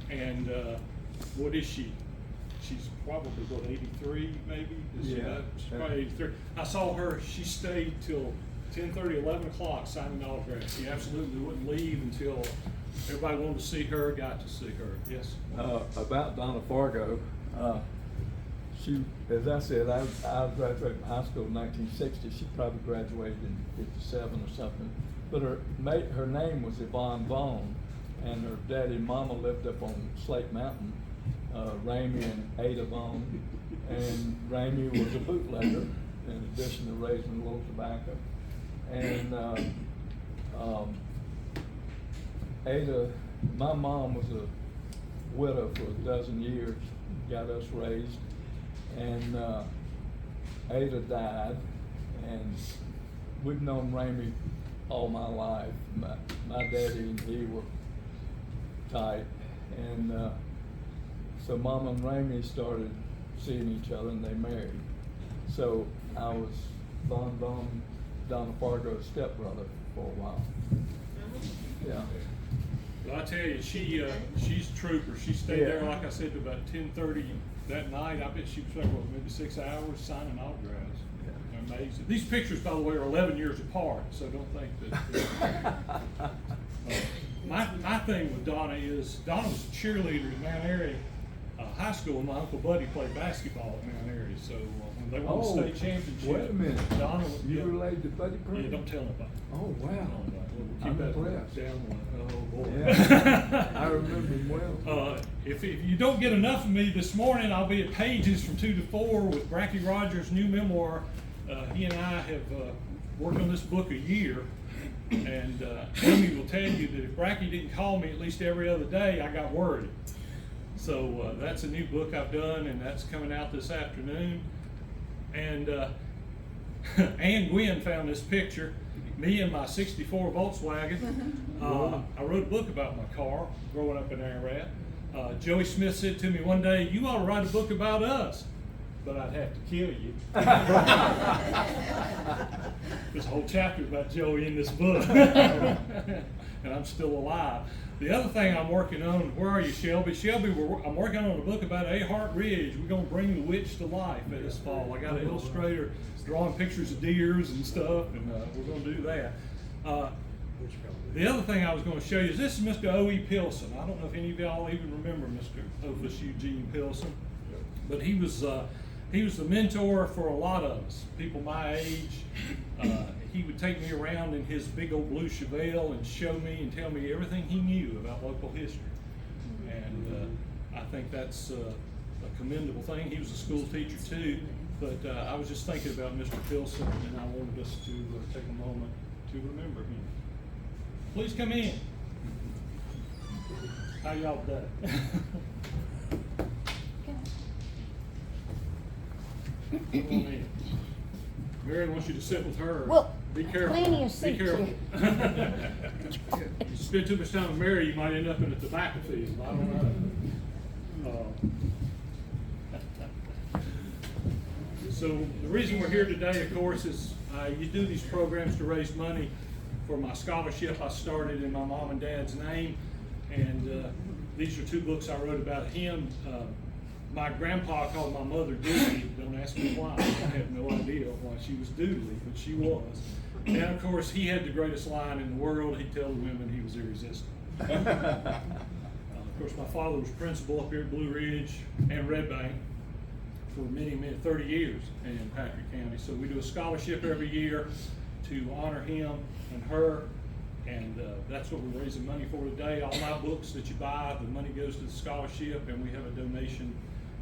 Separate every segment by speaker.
Speaker 1: And what is she? She's probably, what, 83 maybe?
Speaker 2: Yeah.
Speaker 1: She's probably 83. I saw her, she stayed till 10:30, 11 o'clock signing autographs. She absolutely wouldn't leave until everybody wanted to see her, got to see her. Yes?
Speaker 2: About Donna Fargo, she, as I said, I graduated from high school in 1960. She probably graduated in 57 or something. But her name was Yvonne Vaughn, and her daddy and mama lived up on Slate Mountain, Ramey and Ada Vaughn. And Ramey was a bootlegger, in addition to raising a little tobacco. And Ada, my mom was a widow for a dozen years, got us raised, and Ada died, and we've known Ramey all my life. My daddy and he were tight, and so Mama and Ramey started seeing each other, and they married. So I was Donna Fargo's stepbrother for a while. Yeah.
Speaker 1: Well, I tell you, she's a trooper. She stayed there, like I said, to about 10:30 that night. I bet she was there, what, maybe 6 hours signing autographs. Yeah. Amazing. These pictures, by the way, are 11 years apart, so don't think that. My thing with Donna is, Donna was a cheerleader at Mount Airy High School, and my Uncle Buddy played basketball at Mount Airy. So when they won the state championship,
Speaker 2: wait a minute.
Speaker 1: Donna was.
Speaker 2: You related to Buddy Purdy?
Speaker 1: Yeah, don't tell nobody.
Speaker 2: Oh, wow.
Speaker 1: We'll keep that
Speaker 2: impressed.
Speaker 1: down one. Oh, boy.
Speaker 2: Yeah. I remember him well.
Speaker 1: If you don't get enough of me this morning, I'll be at Pages from 2 to 4 with Bracky Rogers' new memoir. He and I have worked on this book a year, and Amy will tell you that if Bracky didn't call me at least every other day, I got worried. So that's a new book I've done, and that's coming out this afternoon. And Ann Gwynn found this picture. Me and my '64 Volkswagen. I wrote a book about my car growing up in Ararat. Joey Smith said to me one day, "You ought to write a book about us, but I'd have to kill you." There's a whole chapter about Joey in this book, and I'm still alive. The other thing I'm working on, where are you, Shelby? Shelby, I'm working on a book about Ahart Ridge. We're going to bring the witch to life this fall. I got an illustrator drawing pictures of deers and stuff, and we're going to do that. The other thing I was going to show you is this is Mr. O.E. Pilson. I don't know if any of y'all even remember Mr. Ophis Eugene Pilson, but he was the mentor for a lot of us, people my age. He would take me around in his big old blue Chevelle and show me and tell me everything he knew about local history. And I think that's a commendable thing. He was a school teacher too, but I was just thinking about Mr. Pilson, and I wanted us to take a moment to remember him. Please come in. How y'all doing? Come on in. Mary wants you to sit with her.
Speaker 3: Well,
Speaker 1: be careful.
Speaker 3: plenty of seats
Speaker 1: Be careful.
Speaker 3: here.
Speaker 1: You spend too much time with Mary, you might end up in a tobacco field. I don't know. So the reason we're here today, of course, is you do these programs to raise money for my scholarship I started in my mom and dad's name, and these are two books I wrote about him. My grandpa called my mother Doodly. Don't ask me why. I have no idea why she was Doodly, but she was. And of course, he had the greatest line in the world. He'd tell the women he was irresistible. Of course, my father was principal up here at Blue Ridge and Red Bank for many, 30 years in Patrick County. So we do a scholarship every year to honor him and her, and that's what we're raising money for today. All my books that you buy, the money goes to the scholarship, and we have a donation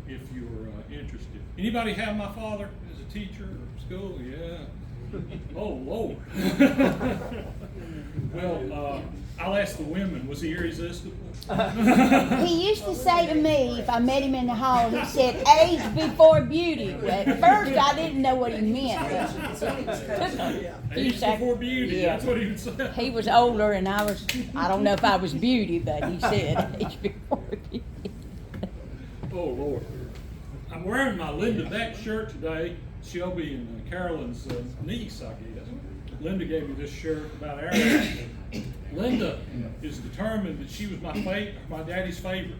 Speaker 1: if you're interested. Anybody have my father as a teacher or school? Yeah. Oh, Lord. Well, I'll ask the women, was he irresistible?
Speaker 3: He used to say to me, if I met him in the hall, he said, "Age before beauty." Well, at first, I didn't know what he meant.
Speaker 1: Age before beauty,
Speaker 3: Yeah.
Speaker 1: that's what he would say.
Speaker 3: He was older, and I don't know if I was beauty, but he said age before beauty.
Speaker 1: Oh, Lord. I'm wearing my Linda Beck shirt today. Shelby and Carolyn's niece, I guess. Linda gave me this shirt about Ararat. Linda is determined that she was my daddy's favorite.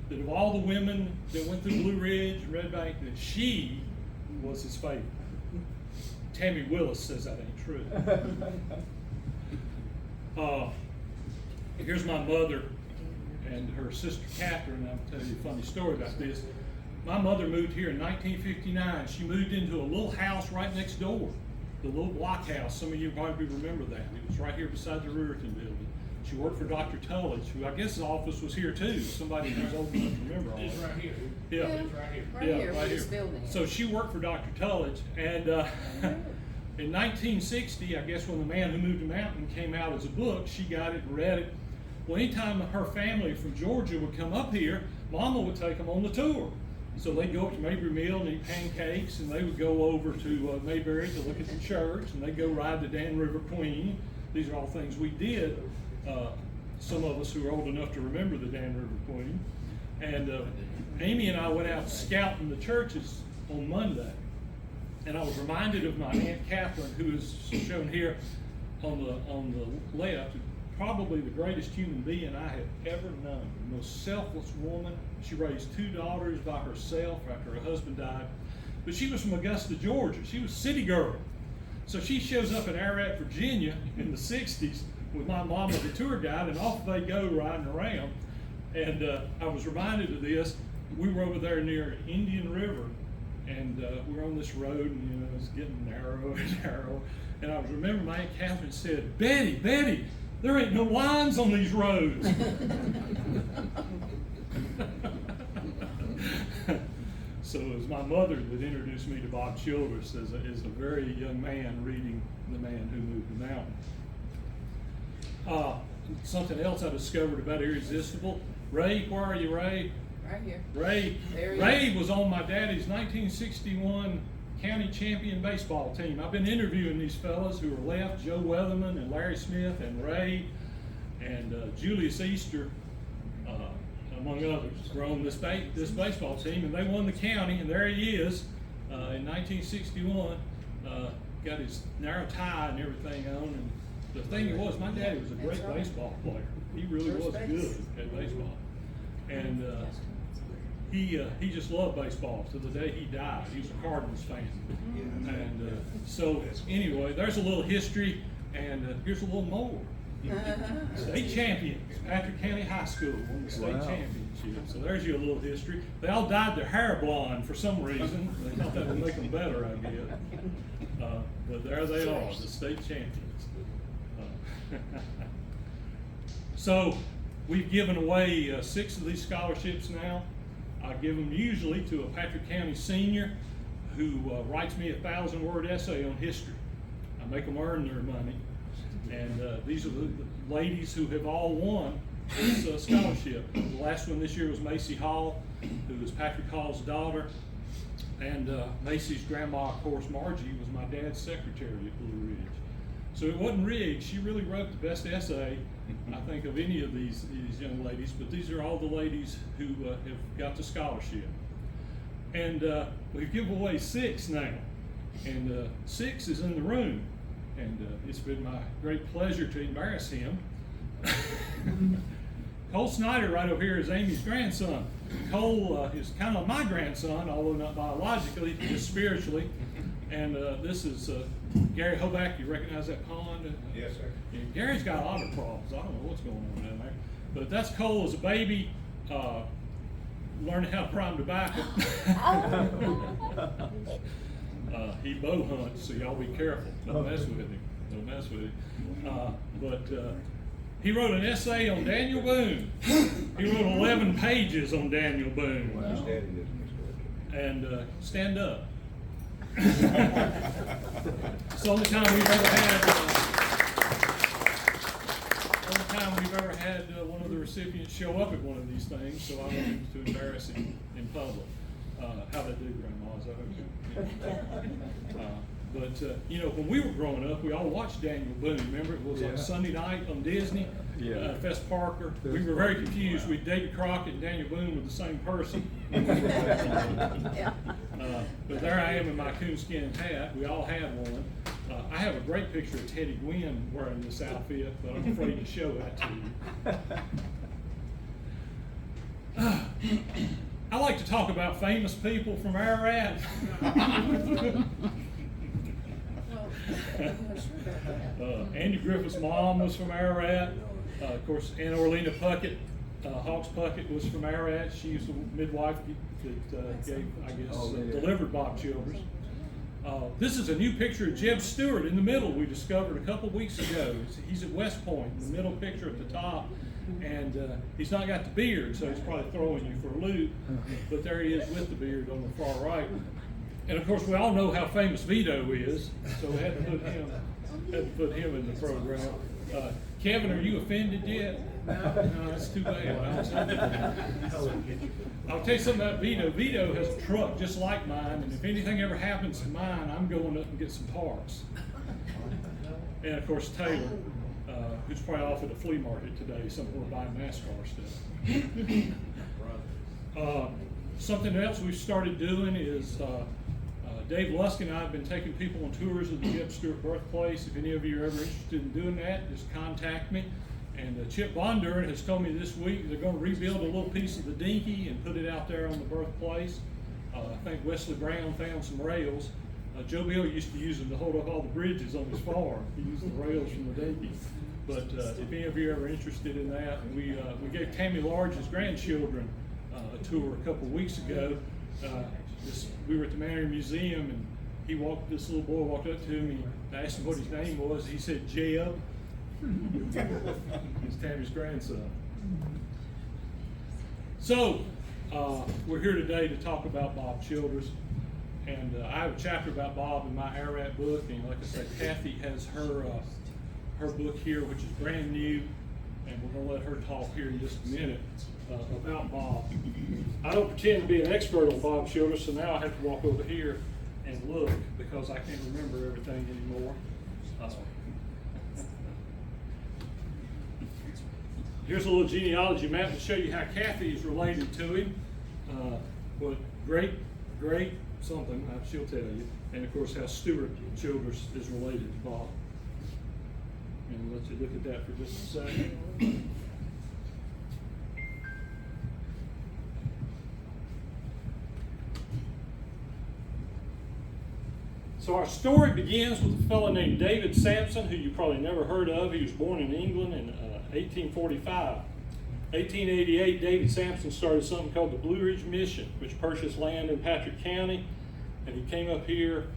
Speaker 1: that of all the women that went through Blue Ridge and Red Bank, that she was his favorite. Tammy Willis says that ain't true. Here's my mother and her sister Catherine. I'll tell you a funny story about this. My mother moved here in 1959. She moved into a little house right next door, the little block house. Some of you probably remember that. It was right here beside the Ruritan building. She worked for Dr. Tullidge, who I guess his office was here too. Somebody who's old enough to remember all
Speaker 4: It's
Speaker 1: that.
Speaker 4: right here.
Speaker 1: Yeah.
Speaker 4: It's right here.
Speaker 5: Right here, where this building is.
Speaker 1: So she worked for Dr. Tullidge, and in 1960, I guess when The Man Who Moved the Mountain came out as a book, she got it and read it. Well, anytime her family from Georgia would come up here, Mama would take them on the tour. So they'd go up to Mabry Mill and eat pancakes, and they would go over to Mayberry to look at the church, and they'd go ride the Dan River Queen. These are all things we did. Some of us who are old enough to remember the Dan River Queen. And Amy and I went out scouting the churches on Monday. And I was reminded of my Aunt Catherine, who is shown here on the left, probably the greatest human being I have ever known. The most selfless woman. She raised 2 daughters by herself after her husband died. But she was from Augusta, Georgia. She was a city girl. So she shows up in Ararat, Virginia in the 60s with my mom as a tour guide, and off they go riding around. And I was reminded of this. We were over there near Indian River, and we were on this road, and you know, it's getting narrow and narrow. And I was remembering my Aunt Catherine said, Betty, there ain't no lines on these roads. So it was my mother that introduced me to Bob Childress as a very young man reading The Man Who Moved the Mountain. Something else I discovered about Irresistible. Ray, where are you, Ray?
Speaker 5: Right here.
Speaker 1: Ray
Speaker 5: There he
Speaker 1: Ray was on my daddy's 1961 county champion baseball team. I've been interviewing these fellas who are left, Joe Weatherman and Larry Smith and Ray and Julius Easter, among others, were on this baseball team, and they won the county, and there he is in 1961, got his narrow tie and everything on, and the thing was, my daddy was a great
Speaker 5: That's right.
Speaker 1: baseball player. He really was
Speaker 5: First base.
Speaker 1: good at baseball. And he just loved baseball to the day he died. He was a Cardinals fan. And so anyway, there's a little history, and here's a little more. State champions, Patrick County High School won the state
Speaker 2: Wow.
Speaker 1: championship. So there's your little history. They all dyed their hair blonde for some reason. They thought that would make them better, I guess. But there they are, the state champions. So we've given away 6 of these scholarships now. I give them usually to a Patrick County senior who writes me a 1,000-word essay on history. I make them earn their money. And these are the ladies who have all won this scholarship. The last one this year was Macy Hall, who is Patrick Hall's daughter. And Macy's grandma, of course, Margie, was my dad's secretary at Blue Ridge. So it wasn't rigged. She really wrote the best essay, I think, of any of these young ladies. But these are all the ladies who have got the scholarship. And we've given away 6 now. And 6 is in the room. And it's been my great pleasure to embarrass him. Cole Snyder right over here is Amy's grandson. Cole is kind of my grandson, although not biologically, just spiritually. And this is Gary Hoback. You recognize that pond?
Speaker 4: Yes, sir.
Speaker 1: Yeah, Gary's got otter problems. I don't know what's going on down there. But that's Cole as a baby, learning how to prime tobacco. He bow hunts, so y'all be careful. Don't mess with him. Don't mess with him. But he wrote an essay on Daniel Boone. He wrote 11 pages on Daniel Boone.
Speaker 4: His daddy doesn't
Speaker 1: And stand up. It's the only time we've ever had one of the recipients show up at one of these things, so I wanted to embarrass him in public. How'd I do, Grandma? Is that okay? But you know, when we were growing up, we all watched Daniel Boone. Remember, it was on
Speaker 2: Yeah.
Speaker 1: Sunday night on Disney.
Speaker 2: Yeah.
Speaker 1: Fess Parker.
Speaker 2: Fess
Speaker 1: We were very
Speaker 2: Parker.
Speaker 1: confused. We David Crockett and Daniel Boone were the same person.
Speaker 5: Yeah.
Speaker 1: But there I am in my coonskin hat. We all had one. I have a great picture of Teddy Gwynn wearing this outfit, but I'm afraid to show that to you. talk about famous people from Ararat. Andy Griffith's mom was from Ararat. Of course, Anna Orlina Puckett, Hawks Puckett was from Ararat. She was the midwife that gave, I guess, delivered Bob Childers. This is a new picture of Jeb Stewart in the middle we discovered a couple weeks ago. He's at West Point, the middle picture at the top. And he's not got the beard, so he's probably throwing you for a loop. But there he is with the beard on the far right. And of course, we all know how famous Vito is, so we had to put him in the program. Kevin, are you offended yet? No, that's too bad. I'll tell you something about Vito. Vito has a truck just like mine, and if anything ever happens to mine, I'm going up and get some parts. And of course, Taylor, who's probably off at a flea market today, somewhere buying NASCAR stuff. Something else we've started doing is Dave Luskin and I have been taking people on tours of the Jeb Stewart birthplace. If any of you are ever interested in doing that, just contact me. And Chip Bondurant has told me this week they're going to rebuild a little piece of the dinky and put it out there on the birthplace. I think Wesley Brown found some rails. Joe Bill used to use them to hold up all the bridges on his farm. He used the rails from the dinky. But if any of you are ever interested in that, we gave Tammy Large's grandchildren a tour a couple weeks ago. We were at the Manor Museum, and this little boy walked up to me and asked him what his name was. He said Jeb. He's Tammy's grandson. So we're here today to talk about Bob Childers, and I have a chapter about Bob in my Ararat book. And like I said, Kathy has her book here, which is brand new, and we're going to let her talk here in just a minute about Bob. I don't pretend to be an expert on Bob Childers, so now I have to walk over here and look because I can't remember everything anymore. Here's a little genealogy map to show you how Kathy is related to him. What great something, she'll tell you. And of course how Stewart Childers is related to Bob. And we'll let you look at that for just a second. So our story begins with a fellow named David Sampson, who you probably never heard of. He was born in England in 1845. 1888, David Sampson started something called the Blue Ridge Mission, which purchased land in Patrick County. And he came up here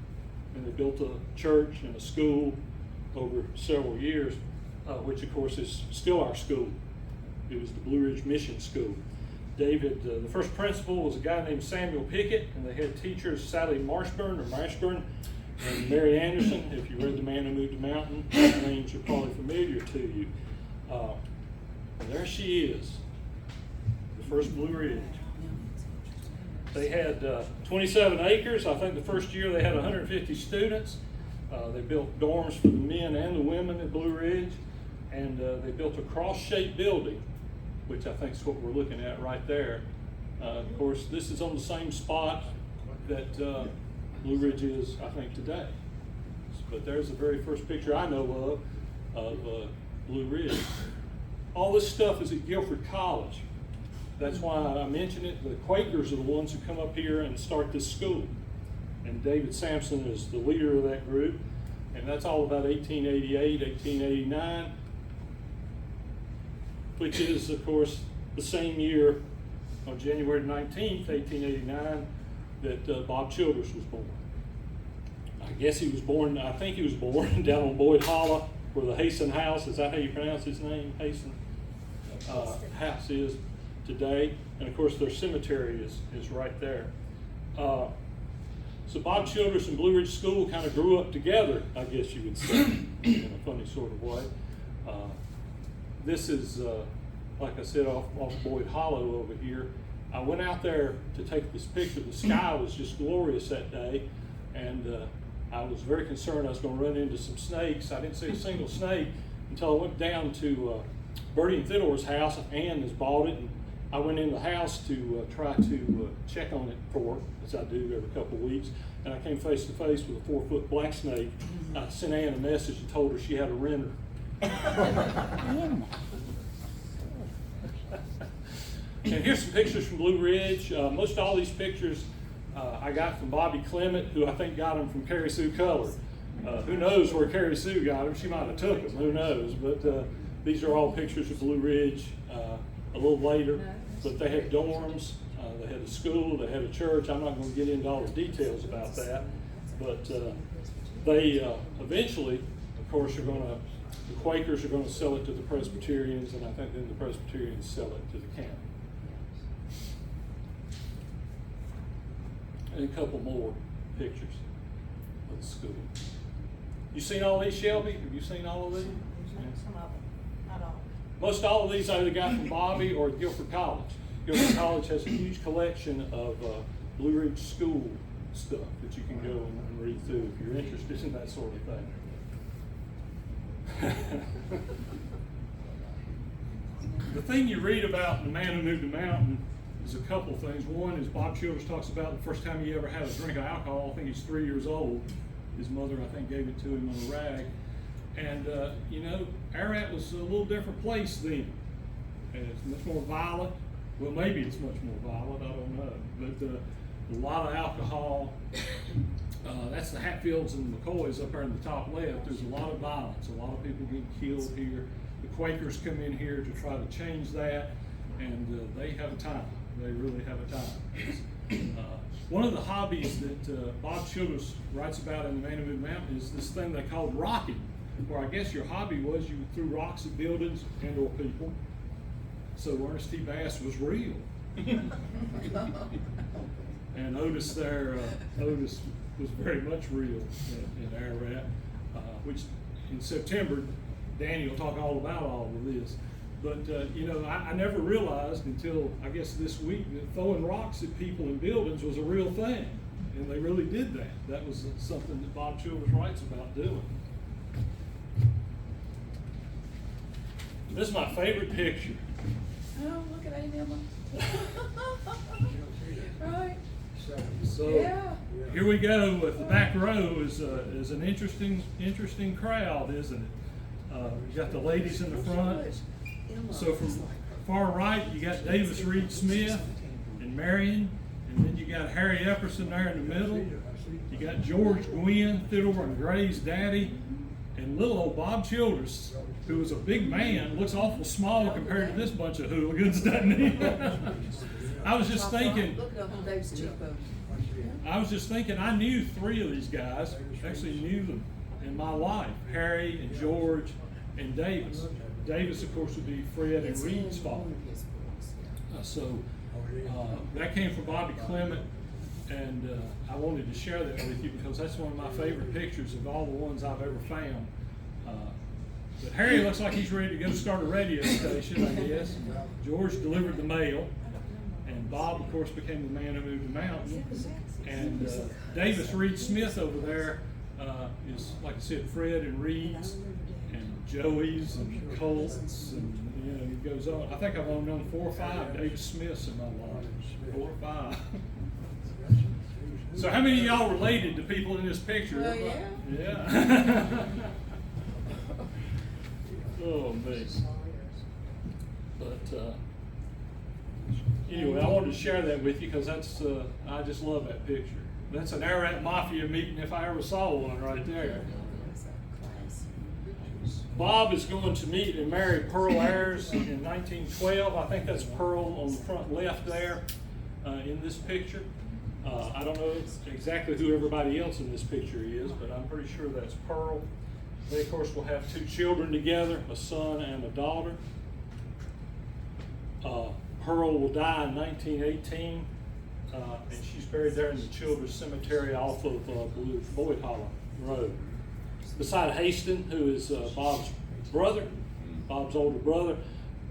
Speaker 1: and they built a church and a school over several years, which of course is still our school. It was the Blue Ridge Mission School. David, the first principal was a guy named Samuel Pickett, and they had teachers Sally Marshburn and Mary Anderson. If you read The Man Who Moved the Mountain, those names are probably familiar to you. And there she is, the first Blue Ridge. They had 27 acres. I think the first year they had 150 students. They built dorms for the men and the women at Blue Ridge, and they built a cross-shaped building, which I think is what we're looking at right there. Of course, this is on the same spot that Blue Ridge is, I think, today. But there's the very first picture I know of Blue Ridge. All this stuff is at Guilford College. That's why I mention it. The Quakers are the ones who come up here and start this school. And David Sampson is the leader of that group. And that's all about 1888, 1889, which is, of course, the same year, on January 19th, 1889, that Bob Childers was born. I think he was born down on Boyd Hollow, where the Hasten House, is that how you pronounce his name? Hasten House is today. And of course their cemetery is right there. So Bob Childers and Blue Ridge School kind of grew up together, I guess you would say, in a funny sort of way. This is, like I said, off Boyd Hollow over here. I went out there to take this picture. The sky was just glorious that day, and I was very concerned I was going to run into some snakes. I didn't see a single snake until I went down to Bertie and Theodore's house. Ann has bought it, and I went in the house to try to check on it for her, as I do every couple of weeks, and I came face to face with a 4-foot black snake. I sent Ann a message and told her she had a renter. And here's some pictures from Blue Ridge. Most all these pictures I got from Bobby Clement, who I think got them from Carrie Sue Culler. Who knows where Carrie Sue got them? She might have took them, who knows? But these are all pictures of Blue Ridge a little later. But they had dorms, they had a school, they had a church. I'm not going to get into all the details about that. But they eventually, of course, the Quakers are going to sell it to the Presbyterians, and I think then the Presbyterians sell it to the county. And a couple more pictures of the school. You seen all these, Shelby? Have you seen all of these?
Speaker 6: Some of them, not all.
Speaker 1: Most all of these I either got from Bobby or Guilford College. Guilford College has a huge collection of Blue Ridge School stuff that you can go and read through if you're interested in that sort of thing. The thing you read about in The Man Who Moved the Mountain is a couple things. One is Bob Childers talks about the first time he ever had a drink of alcohol. I think he's 3 years old. His mother, I think, gave it to him on a rag. And, you know, Ararat was a little different place then. And it's much more violent. Well, maybe it's much more violent, I don't know. But a lot of alcohol. That's the Hatfields and McCoys up there in the top left. There's a lot of violence. A lot of people get killed here. The Quakers come in here to try to change that, and they have a time. They really have a time. One of the hobbies that Bob Childers writes about in The Man Who Moved the Mountain is this thing they called rocking, where I guess your hobby was you threw rocks at buildings and or people. So Ernest T. Bass was real. And Otis there, Otis was very much real in Ararat, which in September, Danny will talk all about all of this. But, you know, I never realized until, I guess, this week that throwing rocks at people in buildings was a real thing. And they really did that. That was something that Bob Childers writes about doing. This is my favorite picture.
Speaker 5: Oh, look at Amy Emma. Right.
Speaker 1: So
Speaker 5: Yeah.
Speaker 1: here we go with the back row is an interesting crowd, isn't it? You got the ladies in the front. So from far right, you got Davis Reed Smith and Marion, and then you got Harry Epperson there in the middle. You got George Gwynn, Theodore and Gray's daddy, and little old Bob Childers, who was a big man, looks awful small compared to this bunch of hooligans, doesn't he? I was just thinking,
Speaker 5: Look at those cheekbones.
Speaker 1: I knew 3 of these guys, actually knew them in my life, Harry and George and Davis. Davis, of course, would be Fred and Reed's father. So that came from Bobby Clement, and I wanted to share that with you because that's one of my favorite pictures of all the ones I've ever found. But Harry looks like he's ready to go start a radio station, I guess. George delivered the mail, and Bob, of course, became the Man Who Moved the Mountain. And Davis Reed Smith over there is, like I said, Fred and Reed's, and Joey's, and Colt's, and you know, it goes on. I think I've only known 4 or 5 Davis Smiths in my life. 4 or 5. So how many of y'all related to people in this picture?
Speaker 5: Well, yeah.
Speaker 1: Yeah. Oh, me. But anyway, I wanted to share that with you because that's I just love that picture. That's an Ararat Mafia meeting if I ever saw one right there. Bob is going to meet and marry Pearl Ayers in 1912. I think that's Pearl on the front left there in this picture. I don't know exactly who everybody else in this picture is, but I'm pretty sure that's Pearl. They, of course, will have 2 children together, a son and a daughter. Pearl will die in 1918, and she's buried there in the Children's Cemetery off of Boyd Hollow Road. Beside Haston, who is Bob's brother, Bob's older brother,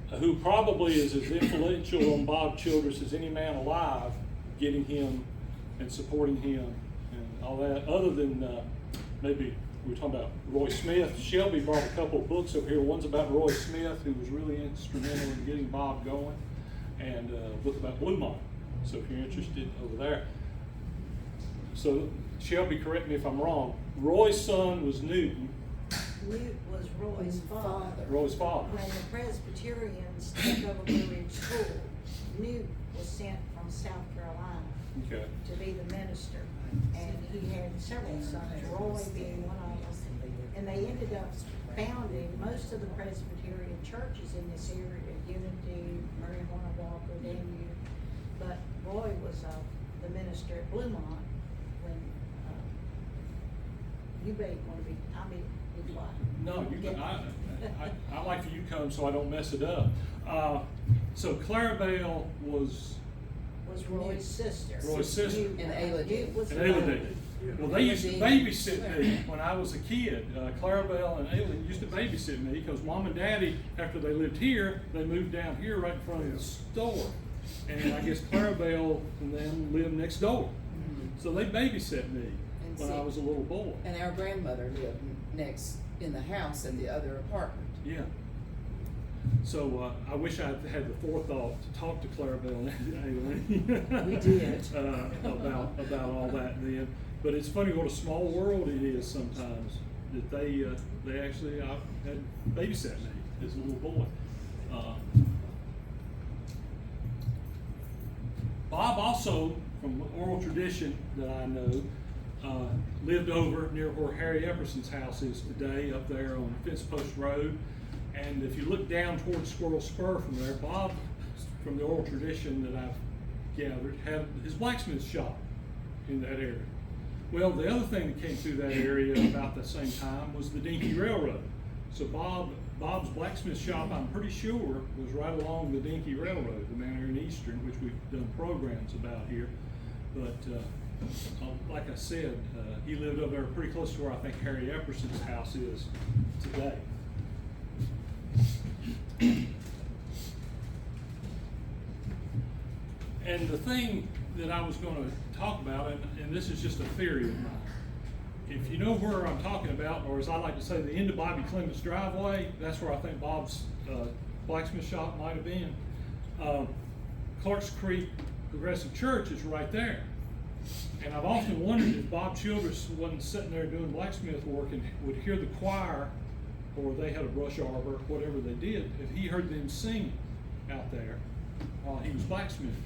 Speaker 1: who probably is as influential on Bob Childers as any man alive, getting him and supporting him and all that, other than maybe we were talking about Roy Smith. Shelby brought a couple of books up here. One's about Roy Smith, who was really instrumental in getting Bob going, and a book about Bluemont. So if you're interested over there. So Shelby, correct me if I'm wrong. Roy's son was Newton.
Speaker 6: Was Roy's father.
Speaker 1: Roy's father.
Speaker 6: When the Presbyterians took over Blue Ridge School, Newt was sent from South Carolina
Speaker 1: Okay.
Speaker 6: to be the minister. And he had several sons, Roy being one of them. And they ended up founding most of the Presbyterian churches in this area, Unity, Mary Horner Walker, Danview. But Roy was the minister at Bluemont when, you may want to be, be quiet.
Speaker 1: No, you can, I like for you to come so I don't mess it up. So Clarabelle was
Speaker 6: Was Roy's sister.
Speaker 1: Roy's sister.
Speaker 6: Newt-
Speaker 5: And Ayla did.
Speaker 6: Newt was
Speaker 1: an
Speaker 6: the
Speaker 1: Ayla
Speaker 6: mother.
Speaker 1: did. Well, they used to babysit me when I was a kid. Clarabelle and Ayla used to babysit me because Mom and Daddy, after they lived here, they moved down here right in front of the store. And I guess Clarabelle and them lived next door. So they babysit me
Speaker 5: And
Speaker 1: when
Speaker 5: see-
Speaker 1: I was a little boy.
Speaker 5: And our grandmother lived next in the house at the other apartment.
Speaker 1: Yeah. So I wish I had had the forethought to talk to Clarabelle and Aileen.
Speaker 5: We did.
Speaker 1: About all that then. But it's funny what a small world it is sometimes that they actually had babysat me as a little boy. Bob also, from oral tradition that I know, lived over near where Harry Epperson's house is today, up there on Fence Post Road. And if you look down towards Squirrel Spur from there, Bob, from the oral tradition that I've gathered, had his blacksmith shop in that area. Well, the other thing that came through that area about the same time was the Dinky Railroad. So Bob's blacksmith shop, I'm pretty sure, was right along the Dinky Railroad, the Mount Airy Eastern, which we've done programs about here. But like I said, he lived over there pretty close to where I think Harry Epperson's house is today. And the thing that I was going to talk about, and this is just a theory of mine, if you know where I'm talking about, or as I like to say, the end of Bobby Clemens driveway, that's where I think Bob's blacksmith shop might have been. Clark's Creek Progressive Church is right there. And I've often wondered if Bob Childress wasn't sitting there doing blacksmith work and would hear the choir, or they had a brush arbor, whatever they did, if he heard them sing out there while he was blacksmithing.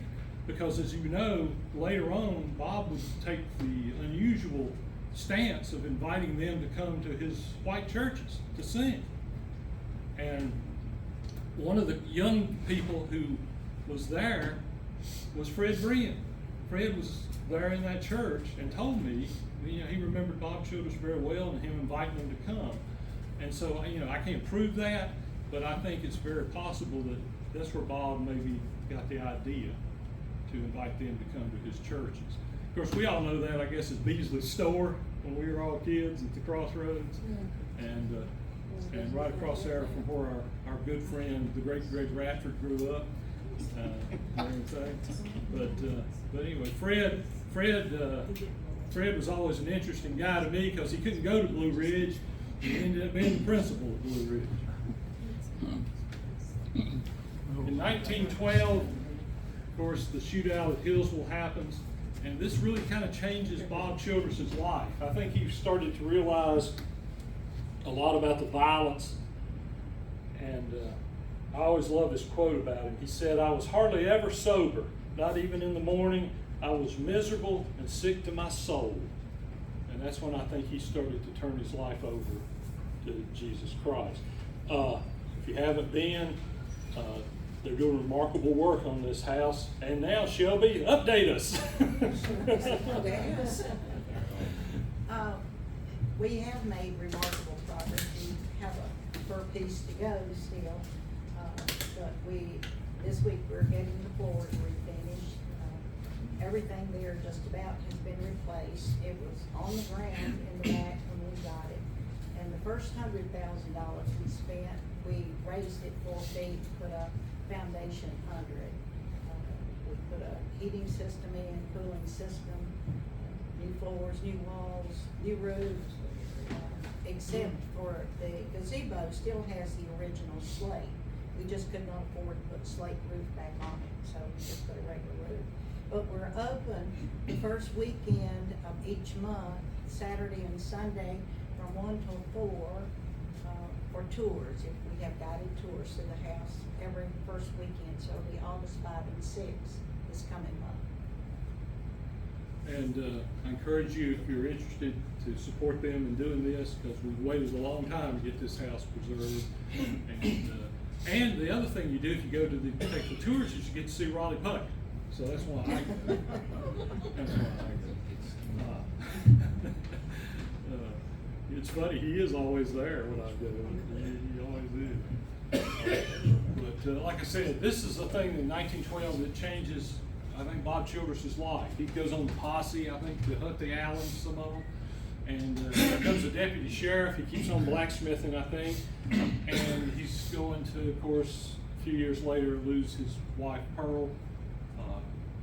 Speaker 1: Because as you know, later on, Bob would take the unusual stance of inviting them to come to his white churches to sing. And one of the young people who was there was Fred Brian. Fred was there in that church and told me, you know, he remembered Bob Childress very well and him inviting them to come. And so, you know, I can't prove that, but I think it's very possible that that's where Bob maybe got the idea to invite them to come to his churches. Of course, we all know that, I guess, as Beasley's store when we were all kids at the crossroads. And right across there from where our good friend, the great Greg Radford, grew up. But anyway, Fred was always an interesting guy to me because he couldn't go to Blue Ridge. He ended up being the principal at Blue Ridge. In 1912, of course, the shootout at Hillsville happens, and this really kind of changes Bob Childress's life. I think he started to realize a lot about the violence, and I always love this quote about him. He said, "I was hardly ever sober, not even in the morning. I was miserable and sick to my soul." And that's when I think he started to turn his life over to Jesus Christ. If you haven't been, they're doing remarkable work on this house. And now, Shelby, update us.
Speaker 6: We have made remarkable progress. We have a fur piece to go still. But this week we're getting the floors refinished. Everything there just about has been replaced. It was on the ground in the back when we got it. And the first $100,000 we spent, we raised it 4 feet, put a foundation under it. We put a heating system in, cooling system, new floors, new walls, new roofs, except for the gazebo still has the original slate. We just could not afford to put slate roof back on it, so we just put a regular roof. But we're open the first weekend of each month, Saturday and Sunday, from 1 till 4, for tours, if we have guided tours to the house every first weekend, so it'll be August 5 and 6 this coming month.
Speaker 1: And I encourage you, if you're interested, to support them in doing this, because we've waited a long time to get this house preserved. And the other thing you do if you go to the take the tours is you get to see Raleigh Puck. So that's why I go. That's why I go. It's funny, he is always there when I go. He always is. But like I said, this is a thing in 1912 that changes, I think, Bob Childress's life. He goes on the posse, I think, to hunt the Allens, some of them. And becomes a deputy sheriff. He keeps on blacksmithing, I think. And he's going to, of course, a few years later, lose his wife, Pearl.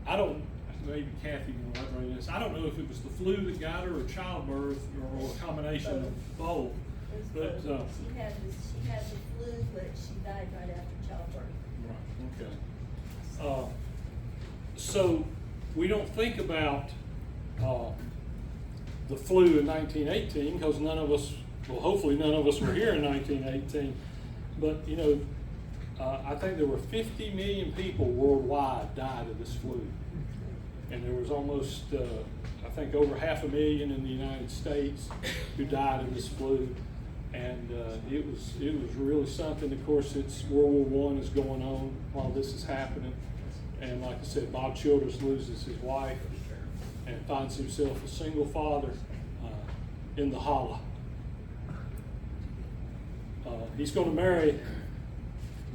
Speaker 1: I don't, maybe Kathy can elaborate on this. I don't know if it was the flu that got her or childbirth or a combination of both. But,
Speaker 7: she had the flu, but she died right after childbirth.
Speaker 1: Right, okay. So we don't think about the flu in 1918 because none of us, well, hopefully none of us were here in 1918. But, you know, I think there were 50 million people worldwide died of this flu. And there was almost, I think, over 500,000 in the United States who died of this flu. And it was really something. Of course, it's World War I is going on while this is happening. And like I said, Bob Childress loses his wife and finds himself a single father in the holla. He's going to marry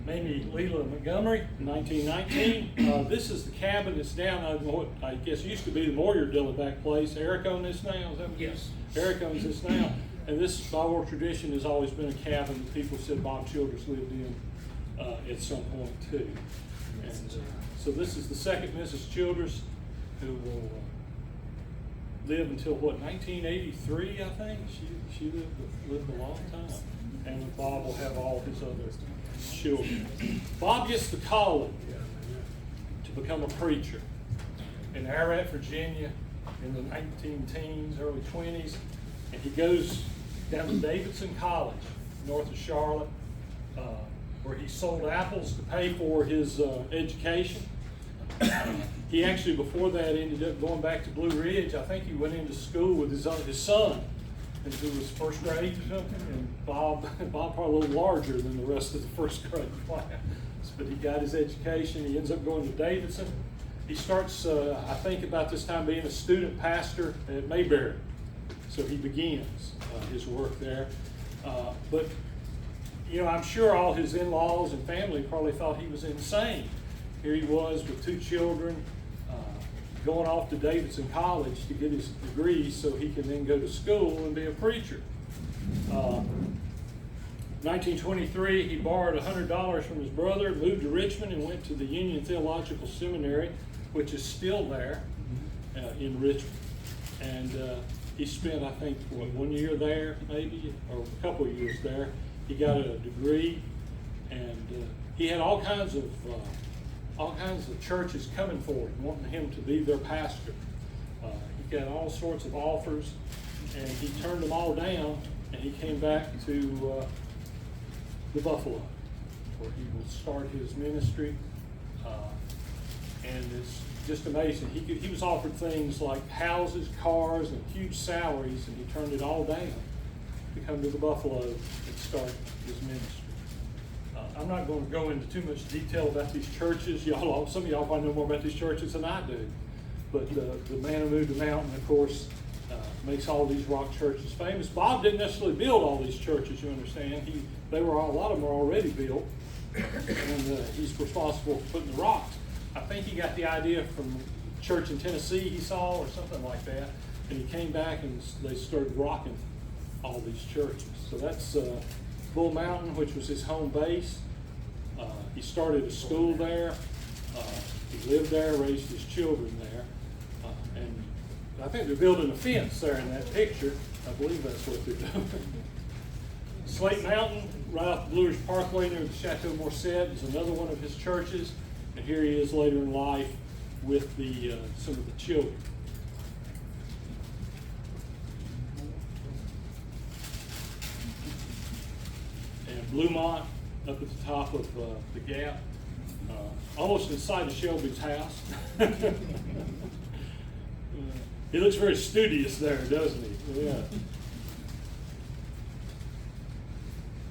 Speaker 1: Mamie Leela Montgomery in 1919. This is the cabin that's down on what I guess used to be the Moyer back place. Eric owns this now, is that what it is? Eric owns this now. And this, by oral tradition, has always been a cabin that people said Bob Childress lived in at some point too. And so this is the second Mrs. Childress, who will live until what, 1983, I think? She lived a long time. And Bob will have all his other children. Bob gets the calling to become a preacher in Ararat, Virginia in the 19-teens, early 20s. And he goes down to Davidson College, north of Charlotte, where he sold apples to pay for his education. He actually, before that, ended up going back to Blue Ridge. I think he went into school with his son, who was first grade or something. And Bob probably a little larger than the rest of the first grade class. But he got his education. He ends up going to Davidson. He starts, I think, about this time being a student pastor at Mayberry. So he begins his work there. But, you know, I'm sure all his in-laws and family probably thought he was insane. Here he was with 2 children, going off to Davidson College to get his degree so he can then go to school and be a preacher. 1923, he borrowed $100 from his brother, moved to Richmond, and went to the Union Theological Seminary, which is still there in Richmond. And he spent, I think, 1 year there, maybe, or a couple of years there. He got a degree, and he had all kinds of churches coming for him, wanting him to be their pastor. He got all sorts of offers, and he turned them all down, and he came back to the Buffalo, where he will start his ministry. And it's just amazing. He was offered things like houses, cars, and huge salaries, and he turned it all down to come to the Buffalo and start his ministry. I'm not going to go into too much detail about these churches. Some of y'all probably know more about these churches than I do. But the man who moved the mountain, of course, makes all these rock churches famous. Bob didn't necessarily build all these churches, you understand. A lot of them are already built, and he's responsible for putting the rocks. I think he got the idea from a church in Tennessee he saw or something like that, and he came back and they started rocking all these churches. So that's Bull Mountain, which was his home base. He started a school there. He lived there, raised his children there. And I think they're building a fence there in that picture. I believe that's what they're doing. Slate Mountain, right off the Blue Ridge Parkway near the Chateau Morset, is another one of his churches. And here he is later in life with some of the children. Bluemont up at the top of the Gap, almost inside of Shelby's house. He looks very studious there, doesn't he? Yeah.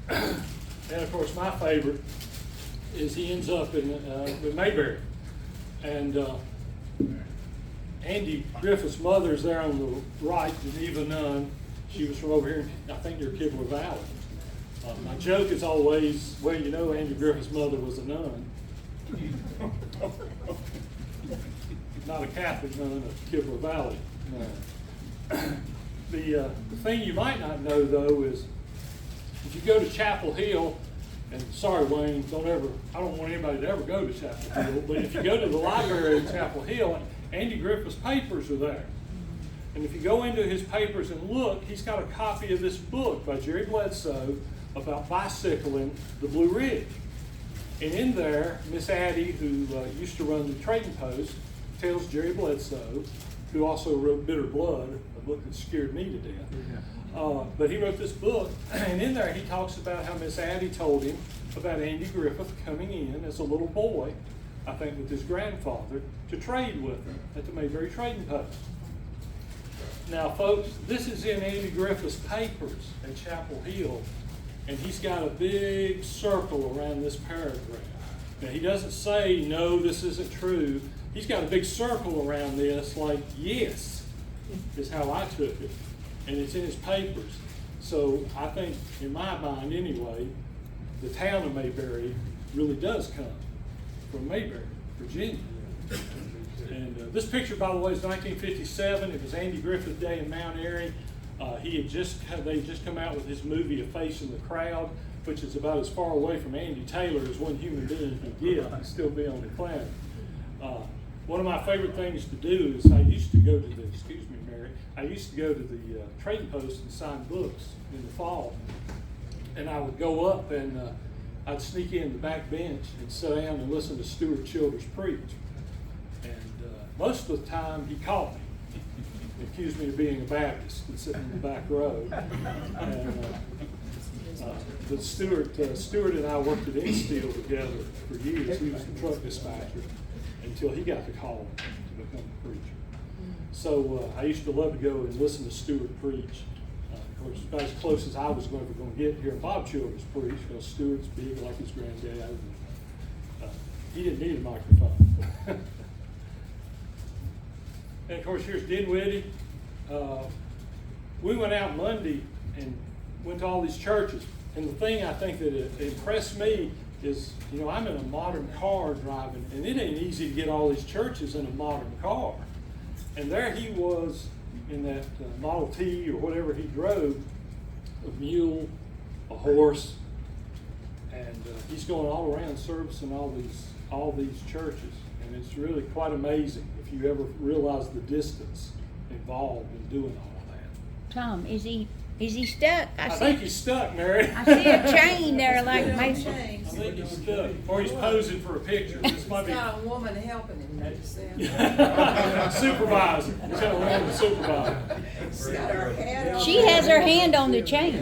Speaker 1: And of course, my favorite is he ends up in with Mayberry, and Andy Griffith's mother's there on the right, Geneva Nunn. She was from over here, I think near Kibler Valley. My joke is always, well, you know, Andy Griffith's mother was a nun. Not a Catholic nun of Kibler Valley. No. The thing you might not know, though, is if you go to Chapel Hill, and sorry, Wayne, I don't want anybody to ever go to Chapel Hill, but if you go to the library in Chapel Hill, Andy Griffith's papers are there. And if you go into his papers and look, he's got a copy of this book by Jerry Bledsoe about bicycling the Blue Ridge. And in there, Miss Addie, who used to run the Trading Post, tells Jerry Bledsoe, who also wrote Bitter Blood, a book that scared me to death. But he wrote this book, and in there he talks about how Miss Addie told him about Andy Griffith coming in as a little boy, I think with his grandfather, to trade with him at the Mayberry Trading Post. Now, folks, this is in Andy Griffith's papers at Chapel Hill, and he's got a big circle around this paragraph. Now, he doesn't say, no, this isn't true. He's got a big circle around this, like, yes, is how I took it. And it's in his papers. So I think, in my mind anyway, the town of Mayberry really does come from Mayberry, Virginia. And this picture, by the way, is 1957. It was Andy Griffith Day in Mount Airy. They had just come out with his movie, A Face in the Crowd, which is about as far away from Andy Taylor as one human being can get and still be on the planet. One of my favorite things to do is I used to go to the Trading Post and sign books in the fall. And I would go up and I'd sneak in the back bench and sit down and listen to Stuart Childers preach. And most of the time he caught me. He accused me of being a Baptist and sitting in the back row. And, but Stuart and I worked at Insteel together for years. He was the truck dispatcher until he got the call to become a preacher. So I used to love to go and listen to Stuart preach. Of course, about as close as I was ever going to get hearing Bob Childers preach, because Stuart's big like his granddad. And, he didn't need a microphone. And of course, here's Dinwiddie. We went out Monday and went to all these churches. And the thing I think that impressed me is, you know, I'm in a modern car driving, and it ain't easy to get all these churches in a modern car. And there he was in that Model T or whatever he drove, a mule, a horse, and he's going all around servicing all these churches. And it's really quite amazing if you ever realize the distance involved in doing all of that.
Speaker 3: Tom, is he stuck?
Speaker 1: I think he's stuck, Mary.
Speaker 3: I see a chain there, like maybe.
Speaker 1: I think he's stuck, or he's posing for a picture. This might be
Speaker 5: He's got a woman helping him, notice that?
Speaker 1: supervisor. He's got a woman supervisor.
Speaker 5: She's got her hat on.
Speaker 3: She has her hand on the chain.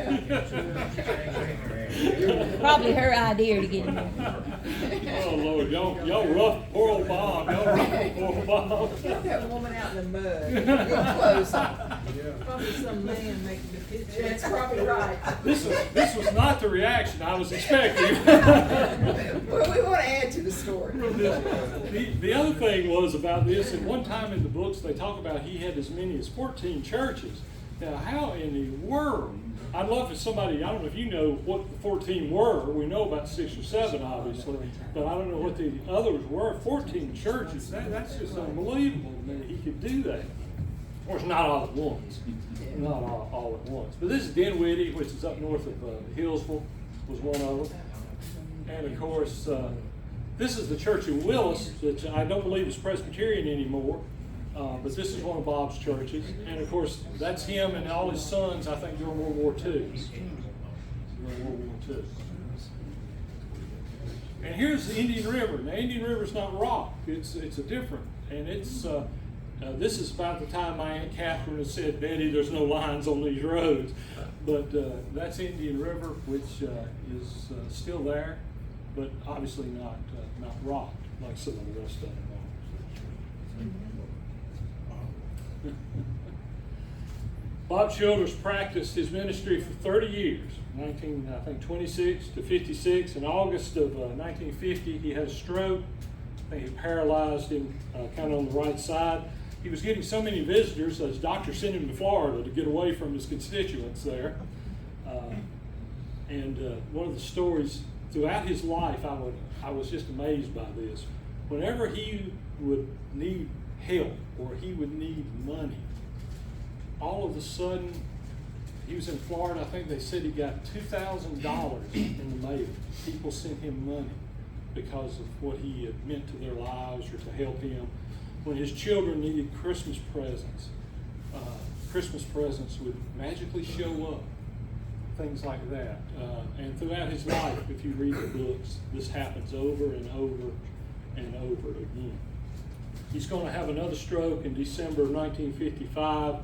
Speaker 3: Probably her idea to get him there.
Speaker 1: Oh Lord, y'all rough poor old Bob. Y'all rough poor old Bob.
Speaker 5: Get that woman out in the mud. Get closer.
Speaker 6: Probably some man making the picture.
Speaker 5: That's probably right.
Speaker 1: This was not the reaction I was expecting.
Speaker 5: Well, we want to add to the story.
Speaker 1: The other thing was about this, at one time in the books they talk about he had as many as 14 churches. Now, how in the world? I'd love for somebody, I don't know if you know what the 14 were. We know about 6 or 7, obviously, but I don't know what the others were. 14 churches, that's just unbelievable that he could do that. Of course, not all at once. Not all at once. But this is Dinwiddie, which is up north of Hillsville, was one of them. And of course, this is the church in Willis, which I don't believe is Presbyterian anymore. But this is one of Bob's churches. And of course, that's him and all his sons, I think, during World War II. During World War II. And here's the Indian River. Now, Indian River's not rock. It's a different. And it's This is about the time my Aunt Catherine has said, Betty, there's no lines on these roads. But that's Indian River, which is still there, but obviously not rocked like some of the rest of them are. Bob Childers practiced his ministry for 30 years, 26 to 56. In August of 1950, he had a stroke. I think it paralyzed him kind of on the right side. He was getting so many visitors, his doctor sent him to Florida to get away from his constituents there. And one of the stories throughout his life, I was just amazed by this. Whenever he would need help or he would need money, all of a sudden, he was in Florida. I think they said he got $2,000 in the mail. People sent him money because of what he had meant to their lives or to help him. When his children needed Christmas presents would magically show up, things like that. And throughout his life, if you read the books, this happens over and over and over again. He's going to have another stroke in December of 1955,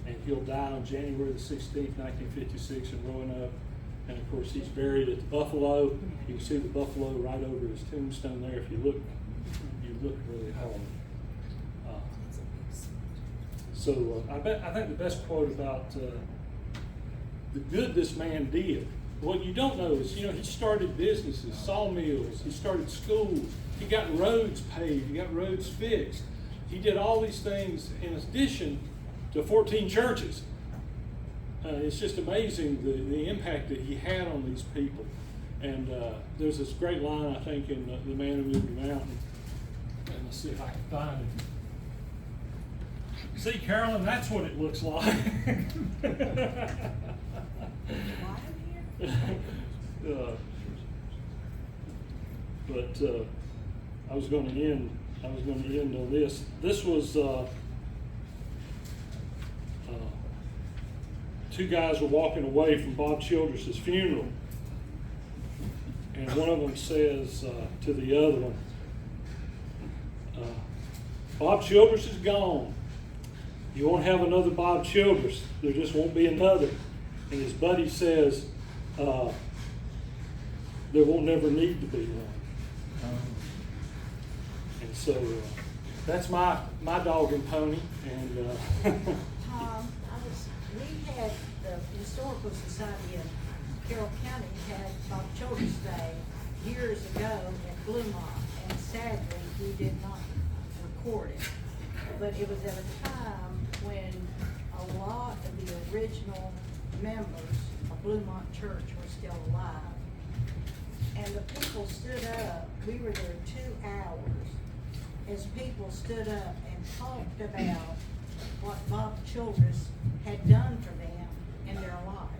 Speaker 1: and he'll die on January the 16th, 1956 in Roanoke. And of course, he's buried at the Buffalo. You can see the buffalo right over his tombstone there if you look really hard. I think the best quote about the good this man did. What you don't know is, he started businesses, sawmills, he started schools, he got roads paved, he got roads fixed. He did all these things in addition to 14 churches. It's just amazing the impact that he had on these people. And there's this great line, I think, in The Man Who Moved the Mountain. And let's see if I can find it. See, Carolyn, that's what it looks like. I was going to end on this. This was two guys were walking away from Bob Childers' funeral, and one of them says to the other one, Bob Childers is gone. You won't have another Bob Childers. There just won't be another. And his buddy says, there won't never need to be one. And so that's my dog and pony. And
Speaker 6: we had the Historical Society of Carroll County had Bob Childers Day years ago at Bluemont, and sadly we did not record it. But it was at a time when a lot of the original members of Bluemont Church were still alive. And the people stood up, we were there 2 hours, as people stood up and talked about what Bob Childers had done for them in their life.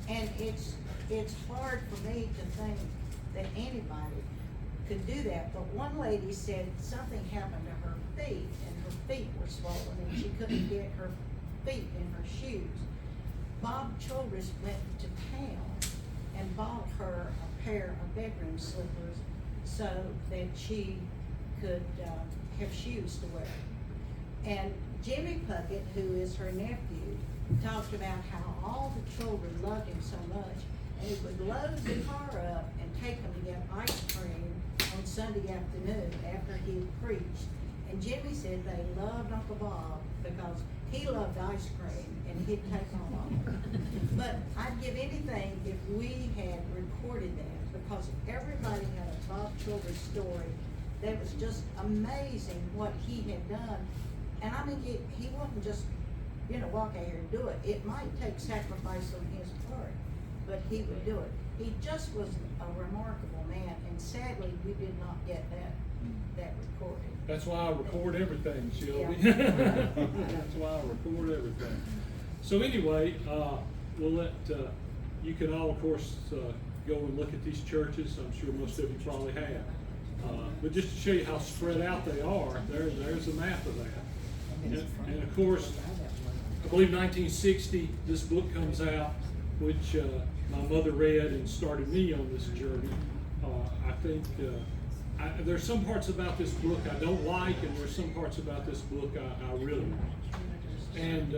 Speaker 6: And it's hard for me to think that anybody could do that. But one lady said something happened to her feet, and her feet were swollen, and she couldn't get her feet in her shoes. Bob Childers went to town and bought her a pair of bedroom slippers so that she could have shoes to wear. And Jimmy Puckett, who is her nephew, talked about how all the children loved him so much, and he would load the car up and take them to get ice cream on Sunday afternoon after he had preached. And Jimmy said they loved Uncle Bob because he loved ice cream and he'd take them all. But I'd give anything if we had recorded that, because everybody had a Bob Childers story that was just amazing what he had done. And I mean, he wouldn't just, walk out here and do it. It might take sacrifice on his part, but he would do it. He just was a remarkable man, and sadly, we did not get that recorded.
Speaker 1: that's why I record everything, Shelby.
Speaker 6: Yeah.
Speaker 1: That's why I record everything. So anyway, we'll let, you can all, of course, go and look at these churches. I'm sure most of you probably have. But just to show you how spread out they are, there's a map of that. And of course, I believe 1960, this book comes out, which my mother read and started me on this journey. I think there's some parts about this book I don't like, and there's some parts about this book I really like. And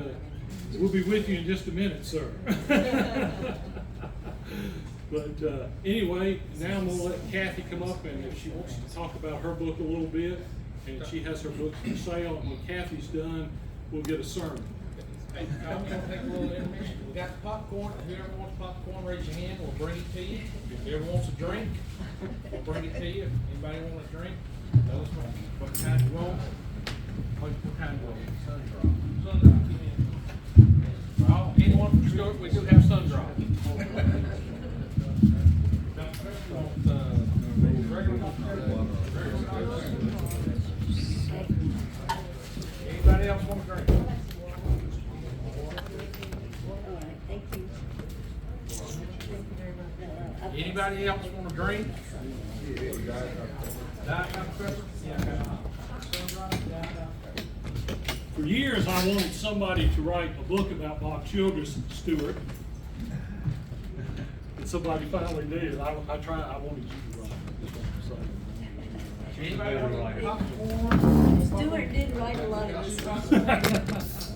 Speaker 1: we'll be with you in just a minute, sir. But anyway, now I'm gonna let Kathy come up, and if she wants to talk about her book a little bit, and she has her book for sale, and when Kathy's done, we'll get a sermon.
Speaker 8: Hey, I'm gonna take a little intermission. We got popcorn. Whoever wants popcorn, raise your hand. We'll bring it to you. Whoever wants a drink, we'll bring it to you. Anybody want a drink? Tell us what kind you want. What kind you want? Sun-Drop. Well, anyone from Stewart, we do have Sun-Drop. Anybody else want a drink?
Speaker 7: Thank you.
Speaker 8: Anybody else want a drink? Diet Dr. Pepper?
Speaker 1: For years, I wanted somebody to write a book about Bob Childress Stewart. And somebody finally did. I wanted you to write it.
Speaker 8: Anybody want popcorn?
Speaker 7: Stuart did write a lot of this.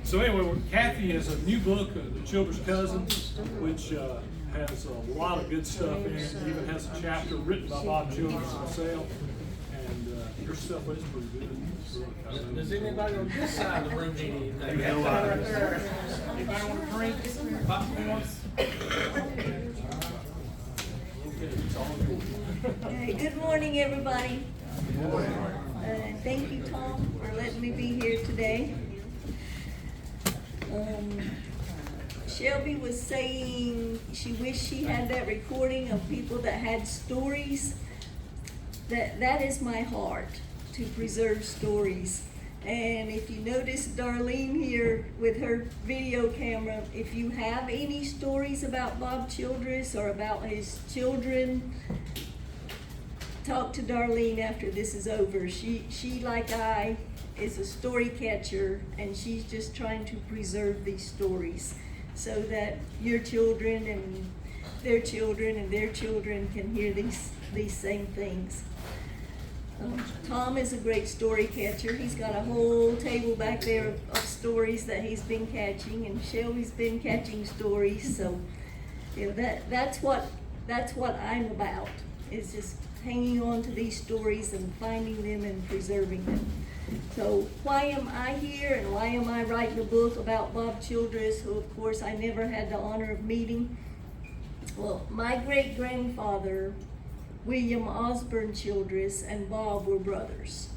Speaker 1: So anyway, Kathy has a new book, The Childress Cousins, which has a lot of good stuff in it. It even has a chapter written by Bob Childress himself. And your stuff is pretty good.
Speaker 8: Does anybody on this side of the room need anything? Anybody want a drink? Popcorn?
Speaker 7: Hey, good morning, everybody. Thank you, Tom, for letting me be here today. Shelby was saying she wished she had that recording of people that had stories. That is my heart, to preserve stories. And if you notice Darlene here with her video camera, if you have any stories about Bob Childress or about his children, talk to Darlene after this is over. She like I, is a story catcher, and she's just trying to preserve these stories so that your children and their children can hear these same things. Tom is a great story catcher. He's got a whole table back there of stories that he's been catching, and Shelby's been catching stories. So, you know, that's what I'm about, is just hanging on to these stories and finding them and preserving them. So why am I here, and why am I writing a book about Bob Childress, who of course I never had the honor of meeting? Well, my great-grandfather, William Osborne Childress, and Bob were brothers.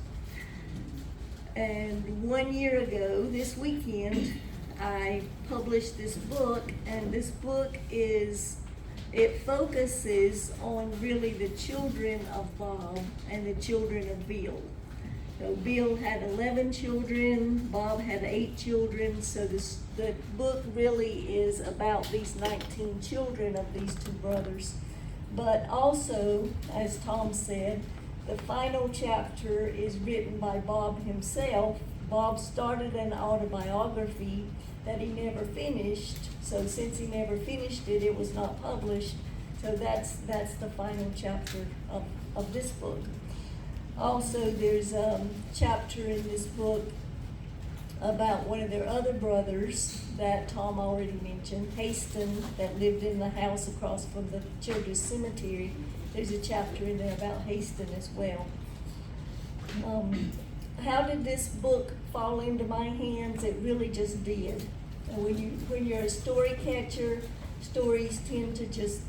Speaker 7: And 1 year ago, this weekend, I published this book, and this book it focuses on really the children of Bob and the children of Bill. So Bill had 11 children, Bob had 8 children, so the book really is about these 19 children of these two brothers. But also, as Tom said, the final chapter is written by Bob himself. Bob started an autobiography that he never finished, so since he never finished it, it was not published. So that's the final chapter of this book. Also, there's a chapter in this book about one of their other brothers that Tom already mentioned, Haston, that lived in the house across from the Childress Cemetery. There's a chapter in there about Haston as well. How did this book fall into my hands? It really just did. And when you're a story catcher, stories tend to just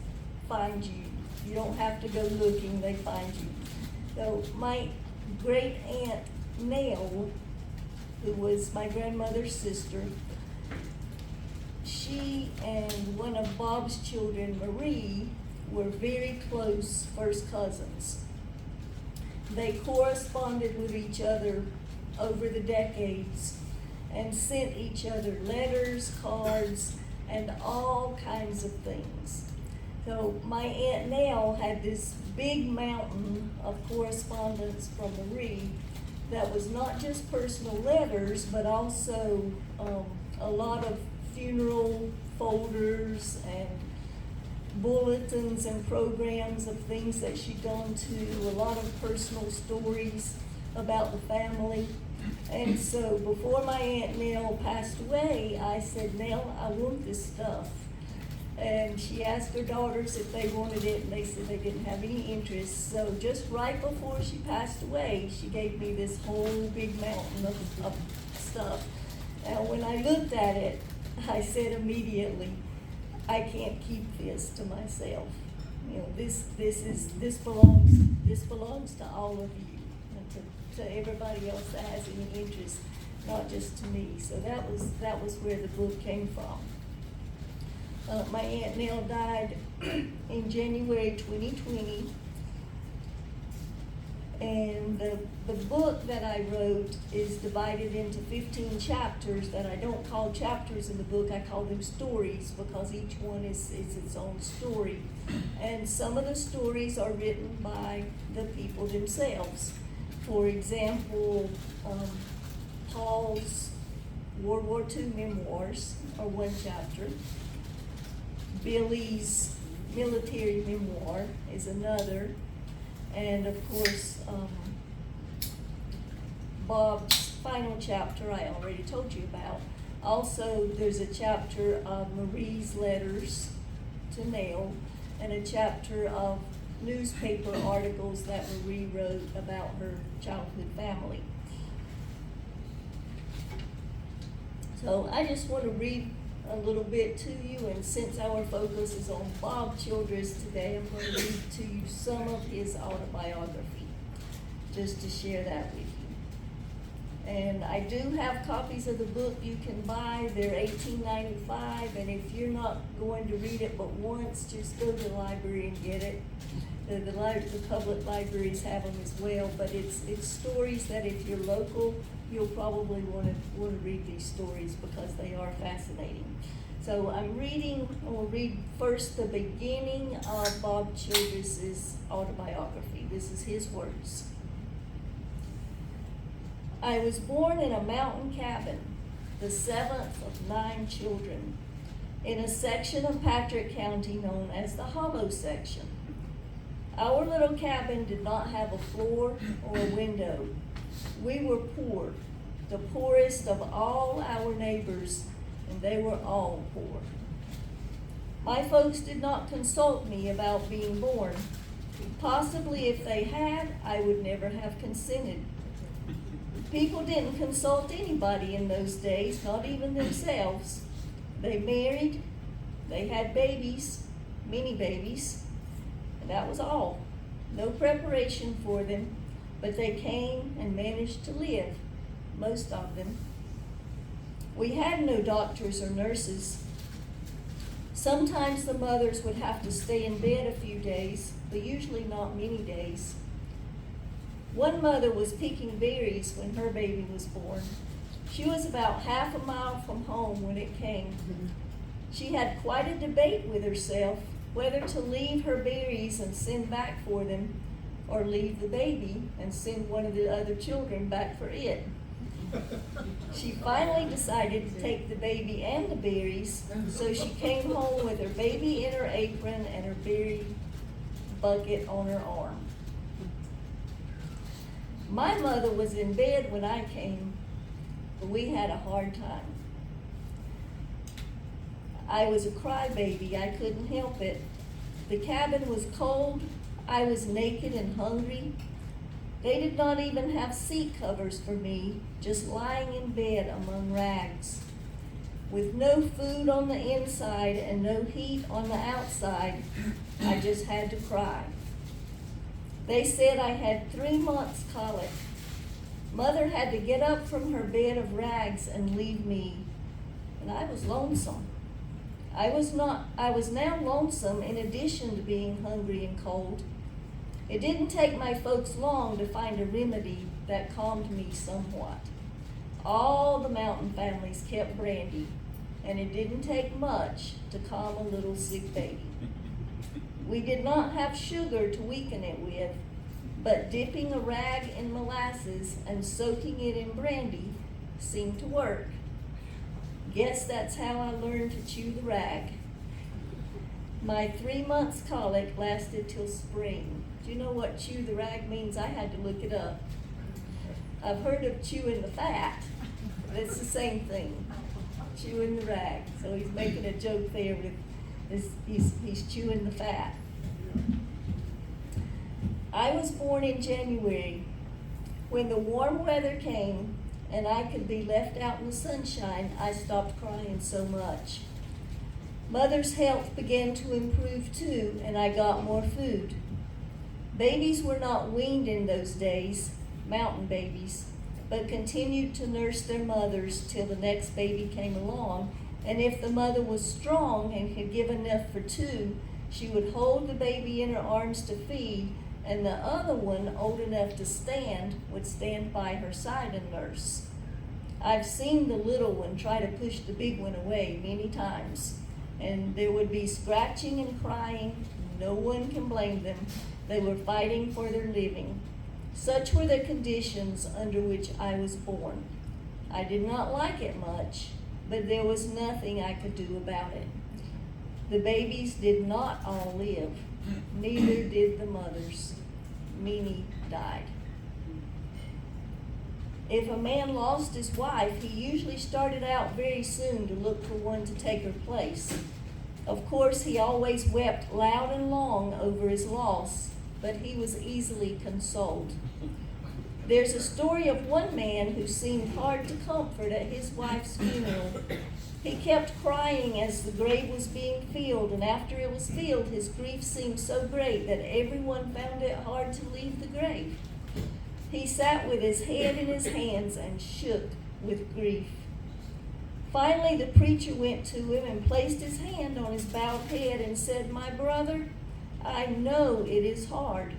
Speaker 7: find you. You don't have to go looking, they find you. So my great aunt Nell, who was my grandmother's sister, she and one of Bob's children, Marie, were very close first cousins. They corresponded with each other over the decades and sent each other letters, cards, and all kinds of things. So my Aunt Nell had this big mountain of correspondence from Marie that was not just personal letters, but also a lot of funeral folders and bulletins and programs of things that she'd gone to, a lot of personal stories about the family. And so before my Aunt Nell passed away, I said, Nell, I want this stuff. And she asked her daughters if they wanted it, and they said they didn't have any interest. So just right before she passed away, she gave me this whole big mountain of stuff. Now, when I looked at it, I said immediately, I can't keep this to myself. You know, this belongs to all of you, and to everybody else that has any interest, not just to me. So that was where the book came from. My Aunt Nell died in January 2020, and the book that I wrote is divided into 15 chapters that I don't call chapters in the book, I call them stories, because each one is its own story. And some of the stories are written by the people themselves. For example, Paul's World War II memoirs are one chapter. Billy's military memoir is another, and of course, Bob's final chapter I already told you about. Also, there's a chapter of Marie's letters to Nell, and a chapter of newspaper articles that Marie wrote about her childhood family. So I just want to read a little bit to you, and since our focus is on Bob Childress today, I'm going to read to you some of his autobiography, just to share that with you. And I do have copies of the book you can buy. They're $18.95, and if you're not going to read it but once, just go to the library and get it. The public libraries have them as well, but it's stories that if you're local, you'll probably want to read these stories because they are fascinating. So I'll read first the beginning of Bob Childress's autobiography. This is his words. I was born in a mountain cabin, the 7th of 9 children, in a section of Patrick County known as the Hollow section. Our little cabin did not have a floor or a window. We were poor, the poorest of all our neighbors, and they were all poor. My folks did not consult me about being born. Possibly if they had, I would never have consented. People didn't consult anybody in those days, not even themselves. They married, they had babies, many babies, and that was all. No preparation for them, but they came and managed to live, most of them. We had no doctors or nurses. Sometimes the mothers would have to stay in bed a few days, but usually not many days. One mother was picking berries when her baby was born. She was about half a mile from home when it came. She had quite a debate with herself whether to leave her berries and send back for them, or leave the baby and send one of the other children back for it. She finally decided to take the baby and the berries, so she came home with her baby in her apron and her berry bucket on her arm. My mother was in bed when I came, but we had a hard time. I was a crybaby, I couldn't help it. The cabin was cold, I was naked and hungry. They did not even have seat covers for me, just lying in bed among rags. With no food on the inside and no heat on the outside, I just had to cry. They said I had 3 months colic. Mother had to get up from her bed of rags and leave me, and I was lonesome. I was now lonesome in addition to being hungry and cold. It didn't take my folks long to find a remedy that calmed me somewhat. All the mountain families kept brandy, and it didn't take much to calm a little sick baby. We did not have sugar to weaken it with, but dipping a rag in molasses and soaking it in brandy seemed to work. Guess that's how I learned to chew the rag. My 3 months colic lasted till spring. Do you know what chew the rag means? I had to look it up. I've heard of chewing the fat, but it's the same thing. Chewing the rag. So he's making a joke there with this, he's chewing the fat. I was born in January. When the warm weather came and I could be left out in the sunshine, I stopped crying so much. Mother's health began to improve too, and I got more food. Babies were not weaned in those days, mountain babies, but continued to nurse their mothers till the next baby came along, and if the mother was strong and could give enough for two, she would hold the baby in her arms to feed, and the other one, old enough to stand, would stand by her side and nurse. I've seen the little one try to push the big one away many times, and there would be scratching and crying. No one can blame them. They were fighting for their living. Such were the conditions under which I was born. I did not like it much, but there was nothing I could do about it. The babies did not all live. Neither did the mothers. Many died. If a man lost his wife, he usually started out very soon to look for one to take her place. Of course, he always wept loud and long over his loss, but he was easily consoled. There's a story of one man who seemed hard to comfort at his wife's funeral. He kept crying as the grave was being filled, and after it was filled, his grief seemed so great that everyone found it hard to leave the grave. He sat with his head in his hands and shook with grief. Finally, the preacher went to him and placed his hand on his bowed head and said, "My brother, I know it is hard.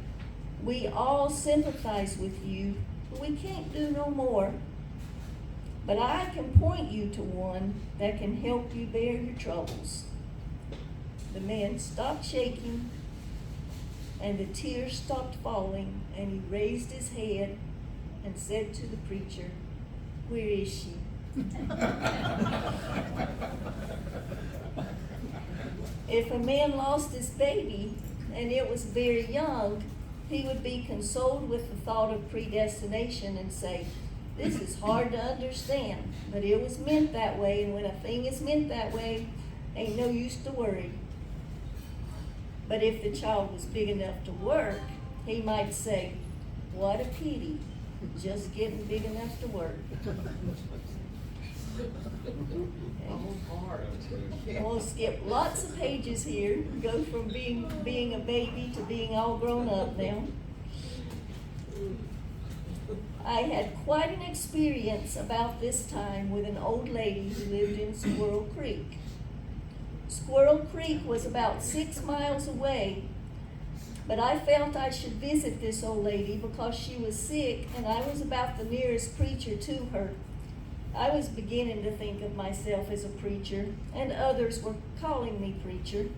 Speaker 7: We all sympathize with you, but we can't do no more. But I can point you to one that can help you bear your troubles." The man stopped shaking, and the tears stopped falling, and he raised his head and said to the preacher, "Where is she?" If a man lost his baby and it was very young, he would be consoled with the thought of predestination and say, "This is hard to understand, but it was meant that way, and when a thing is meant that way, ain't no use to worry." But if the child was big enough to work, he might say, "What a pity, just getting big enough to work." We'll skip lots of pages here, go from being a baby to being all grown up now. I had quite an experience about this time with an old lady who lived in Squirrel Creek. Squirrel Creek was about 6 miles away, but I felt I should visit this old lady because she was sick and I was about the nearest preacher to her. I was beginning to think of myself as a preacher, and others were calling me preacher.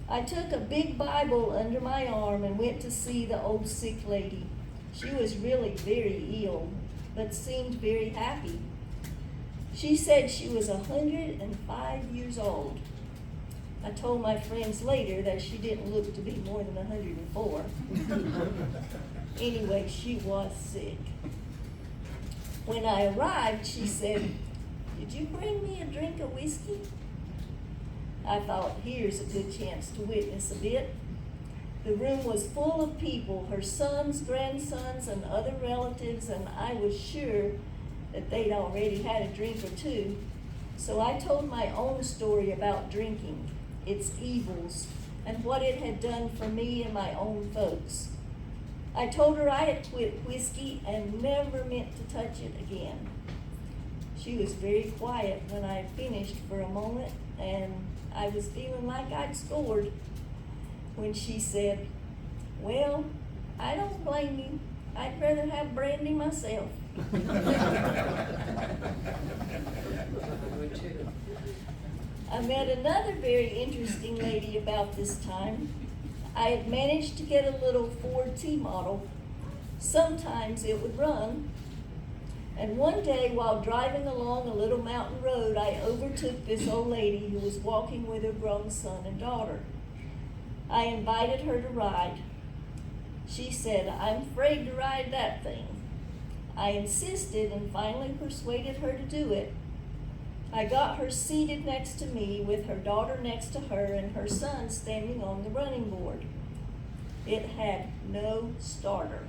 Speaker 7: I took a big Bible under my arm and went to see the old sick lady. She was really very ill, but seemed very happy. She said she was 105 years old. I told my friends later that she didn't look to be more than 104. Anyway, she was sick. When I arrived, she said, "Did you bring me a drink of whiskey?" I thought, here's a good chance to witness a bit. The room was full of people, her sons, grandsons, and other relatives, and I was sure that they'd already had a drink or two. So I told my own story about drinking, its evils, and what it had done for me and my own folks. I told her I had quit whiskey and never meant to touch it again. She was very quiet when I had finished for a moment, and I was feeling like I'd scored when she said, "Well, I don't blame you. I'd rather have brandy myself." I met another very interesting lady about this time. I had managed to get a little Ford T model. Sometimes it would run. And one day, while driving along a little mountain road, I overtook this old lady who was walking with her grown son and daughter. I invited her to ride. She said, "I'm afraid to ride that thing." I insisted and finally persuaded her to do it. I got her seated next to me with her daughter next to her and her son standing on the running board. It had no starter.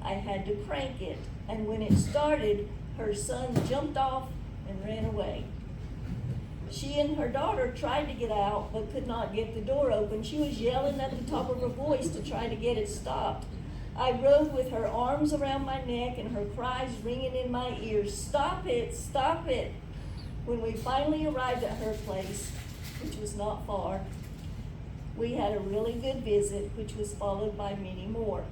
Speaker 7: I had to crank it, and when it started, her son jumped off and ran away. She and her daughter tried to get out but could not get the door open. She was yelling at the top of her voice to try to get it stopped. I rode with her arms around my neck and her cries ringing in my ears, "Stop it, stop it." When we finally arrived at her place, which was not far, we had a really good visit, which was followed by many more.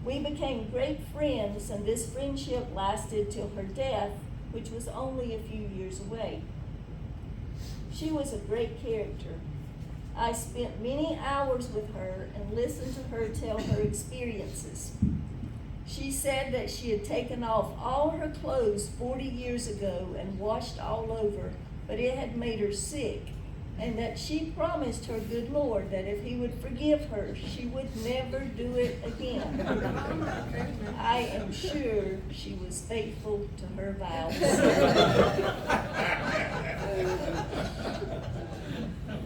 Speaker 7: We became great friends, and this friendship lasted till her death, which was only a few years away. She was a great character. I spent many hours with her and listened to her tell her experiences. She said that she had taken off all her clothes 40 years ago and washed all over, but it had made her sick, and that she promised her good Lord that if he would forgive her, she would never do it again. I am sure she was faithful to her vows.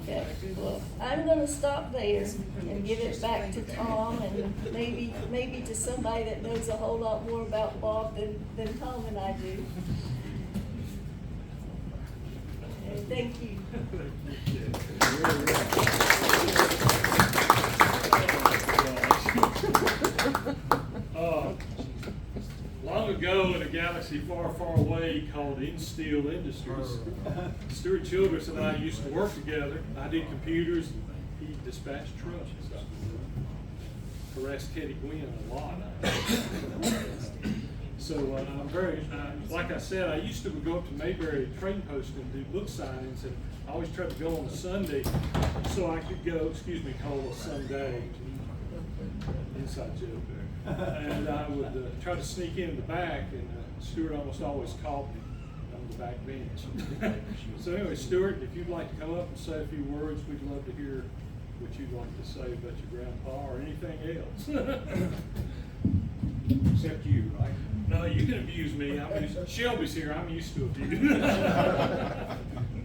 Speaker 7: Okay, well, I'm gonna stop there and give it back to Tom and maybe to somebody that knows a whole lot more about Bob than Tom and I do. Okay, thank you.
Speaker 1: Long ago in a galaxy far, far away called Insteel Industries, Stuart Childress and I used to work together. I did computers and he dispatched trucks. Harassed Teddy Gwynn a lot. So I'm very, like I said, I used to go up to Mayberry Trading Post and do book signings, and I always tried to go on a Sunday so I could go, call a Sunday, inside joke there. And I would try to sneak in the back, and Stuart almost always called me on the back bench. So anyway, Stuart, if you'd like to come up and say a few words, we'd love to hear what you'd like to say about your grandpa or anything else.
Speaker 4: Except you, right?
Speaker 1: No, you can abuse me. Shelby's here. I'm used to abuse.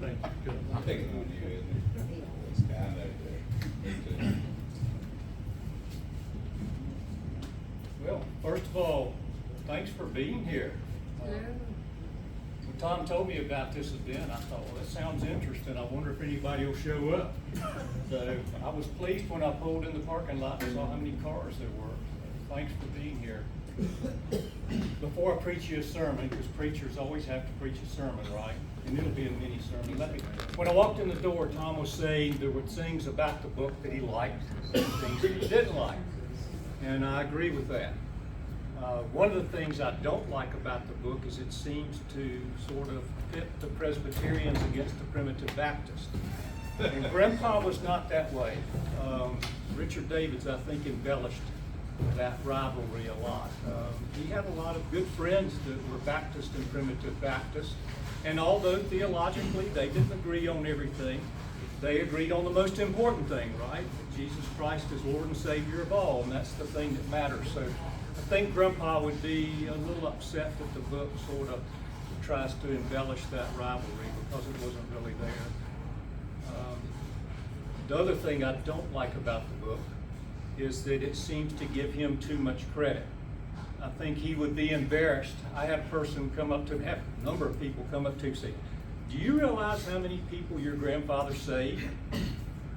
Speaker 1: Thank you.
Speaker 4: I'm picking on you, isn't it? I know that.
Speaker 9: Well, first of all, thanks for being here. When Tom told me about this event, I thought, well, that sounds interesting. I wonder if anybody will show up. So I was pleased when I pulled in the parking lot and saw how many cars there were. Thanks for being here. Before I preach you a sermon, because preachers always have to preach a sermon, right? And it'll be a mini sermon. When I walked in the door, Tom was saying there were things about the book that he liked and things that he didn't like. And I agree with that. One of the things I don't like about the book is it seems to sort of pit the Presbyterians against the Primitive Baptists. And Grandpa was not that way. Richard Davids, I think, embellished that rivalry a lot. He had a lot of good friends that were Baptist and Primitive Baptist, and although theologically they didn't agree on everything, they agreed on the most important thing, right? That Jesus Christ is Lord and Savior of all, and that's the thing that matters. So I think Grandpa would be a little upset that the book sort of tries to embellish that rivalry because it wasn't really there. The other thing I don't like about the book is that it seems to give him too much credit. I think he would be embarrassed. I had a person come up to me, have a number of people come up to me and say, "Do you realize how many people your grandfather saved?"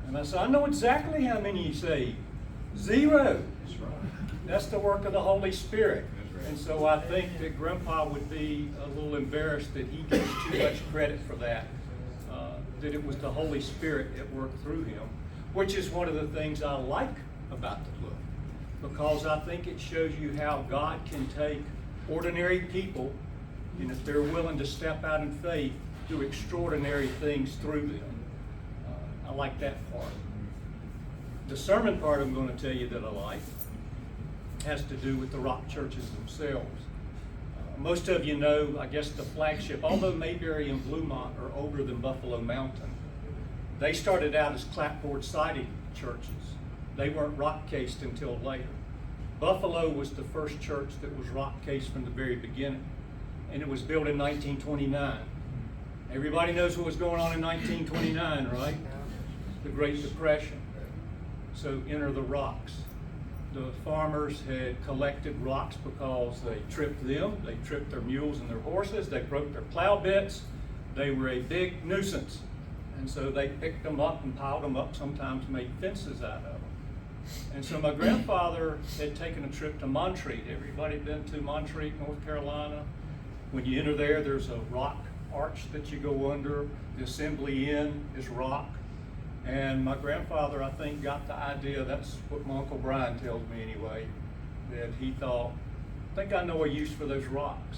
Speaker 9: And I said, "I know exactly how many he saved. 0. That's the work of the Holy Spirit." And so I think that Grandpa would be a little embarrassed that he gets too much credit for that. That it was the Holy Spirit that worked through him, which is one of the things I like about the book, because I think it shows you how God can take ordinary people, and if they're willing to step out in faith, do extraordinary things through them. I like that part. The sermon part I'm going to tell you that I like has to do with the rock churches themselves. Most of you know, I guess, the flagship, although Mayberry and Bluemont are older than Buffalo Mountain, they started out as clapboard-sided churches. They weren't rock-cased until later. Buffalo was the first church that was rock-cased from the very beginning, and it was built in 1929. Everybody knows what was going on in 1929, right? The Great Depression. So enter the rocks. The farmers had collected rocks because they tripped them, they tripped their mules and their horses, they broke their plow bits. They were a big nuisance. And so they picked them up and piled them up, sometimes made fences out of them. And so my grandfather had taken a trip to Montreat. Everybody been to Montreat, North Carolina? When you enter there, there's a rock arch that you go under. The Assembly Inn is rock. And my grandfather, I think, got the idea, that's what my Uncle Brian tells me anyway, that he thought, I think I know a use for those rocks.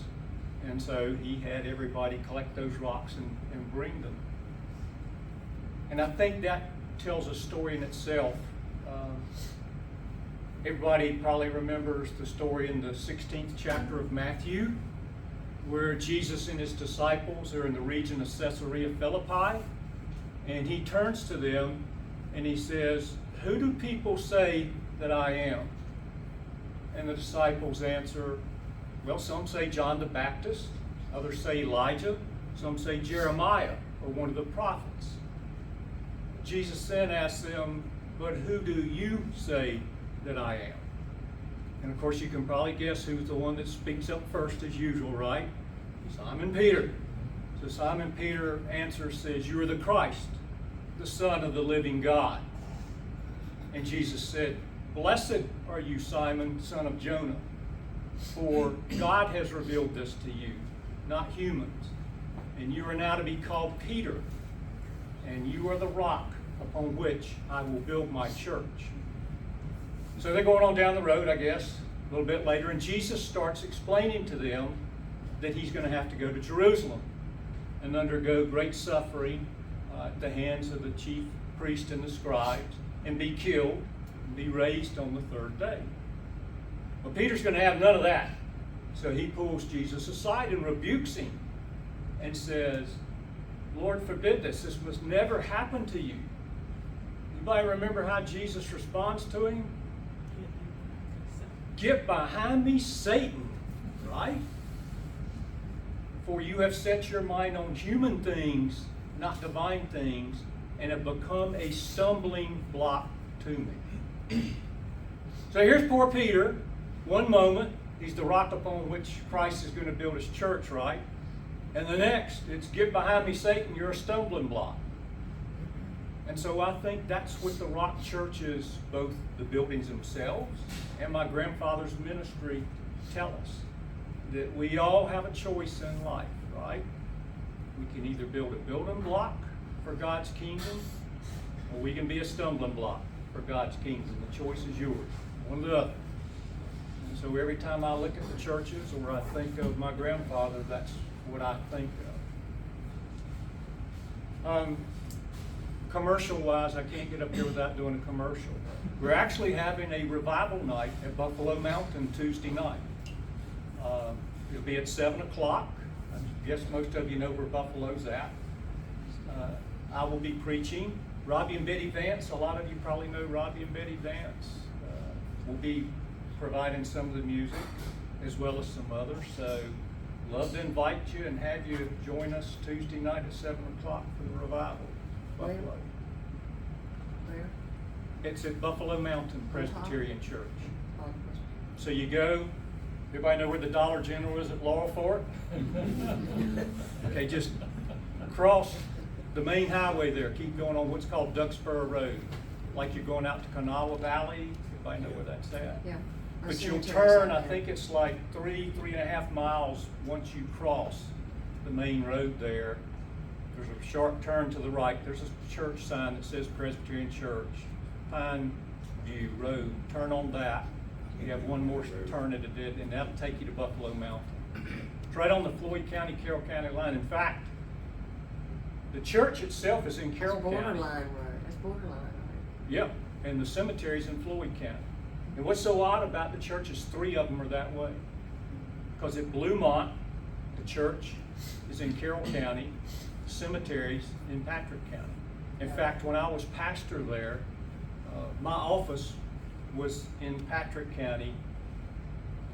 Speaker 9: And so he had everybody collect those rocks and bring them. And I think that tells a story in itself. Everybody probably remembers the story in the 16th chapter of Matthew, where Jesus and his disciples are in the region of Caesarea Philippi, and he turns to them and he says, "Who do people say that I am?" And the disciples answer, well, some say John the Baptist, others say Elijah, some say Jeremiah or one of the prophets. Jesus then asks them, "But who do you say that I am?" And of course you can probably guess who's the one that speaks up first as usual, right? Simon Peter. So Simon Peter answers, says, "You are the Christ, the Son of the living God." And Jesus said, "Blessed are you, Simon, son of Jonah, for God has revealed this to you, not humans. And you are now to be called Peter, and you are the rock upon which I will build my church." So they're going on down the road, I guess, a little bit later, and Jesus starts explaining to them that he's going to have to go to Jerusalem and undergo great suffering at the hands of the chief priests and the scribes, and be killed and be raised on the third day. Well, Peter's going to have none of that. So he pulls Jesus aside and rebukes him and says, "Lord, forbid this. This must never happen to you." Anybody remember how Jesus responds to him? "Get behind me, Satan," right? "For you have set your mind on human things, not divine things, and have become a stumbling block to me." So here's poor Peter. One moment, he's the rock upon which Christ is going to build his church, right? And the next, it's "Get behind me, Satan, you're a stumbling block." And so I think that's what the rock churches, both the buildings themselves and my grandfather's ministry, tell us. That we all have a choice in life, right? We can either build a building block for God's kingdom, or we can be a stumbling block for God's kingdom. The choice is yours, one or the other. And so every time I look at the churches or I think of my grandfather, that's what I think of. Commercial-wise, I can't get up here without doing a commercial. We're actually having a revival night at Buffalo Mountain Tuesday night. It'll be at 7 o'clock. I guess most of you know where Buffalo's at. I will be preaching. Robbie and Betty Vance, a lot of you probably know Robbie and Betty Vance, will be providing some of the music as well as some others. So love to invite you and have you join us Tuesday night at 7 o'clock for the revival. Buffalo.
Speaker 5: Where?
Speaker 9: It's at Buffalo Mountain Presbyterian Church.
Speaker 5: Oh,
Speaker 9: So you go, everybody know where the Dollar General is at Laurel Fork? Okay, just cross the main highway there, keep going on what's called Duckspur Road. Like you're going out to Kanawha Valley, everybody know where that's at?
Speaker 5: yeah. Our
Speaker 9: But you'll
Speaker 5: cemetery's
Speaker 9: turn,
Speaker 5: out
Speaker 9: I
Speaker 5: there.
Speaker 9: think it's like 3.5 miles once you cross the main road there. There's a sharp turn to the right. There's a church sign that says Presbyterian Church, Pine View Road. Turn on that. You have one more turn at it, and that'll take you to Buffalo Mountain. It's right on the Floyd County, Carroll County line. In fact, the church itself is in Carroll
Speaker 5: That's
Speaker 9: County.
Speaker 5: borderline road, that's borderline, right?
Speaker 9: Yep, and the cemetery's in Floyd County. And what's so odd about the church is 3 of them are that way. Because at Bluemont, the church is in Carroll County, cemeteries in Patrick County. In fact, when I was pastor there, my office was in Patrick County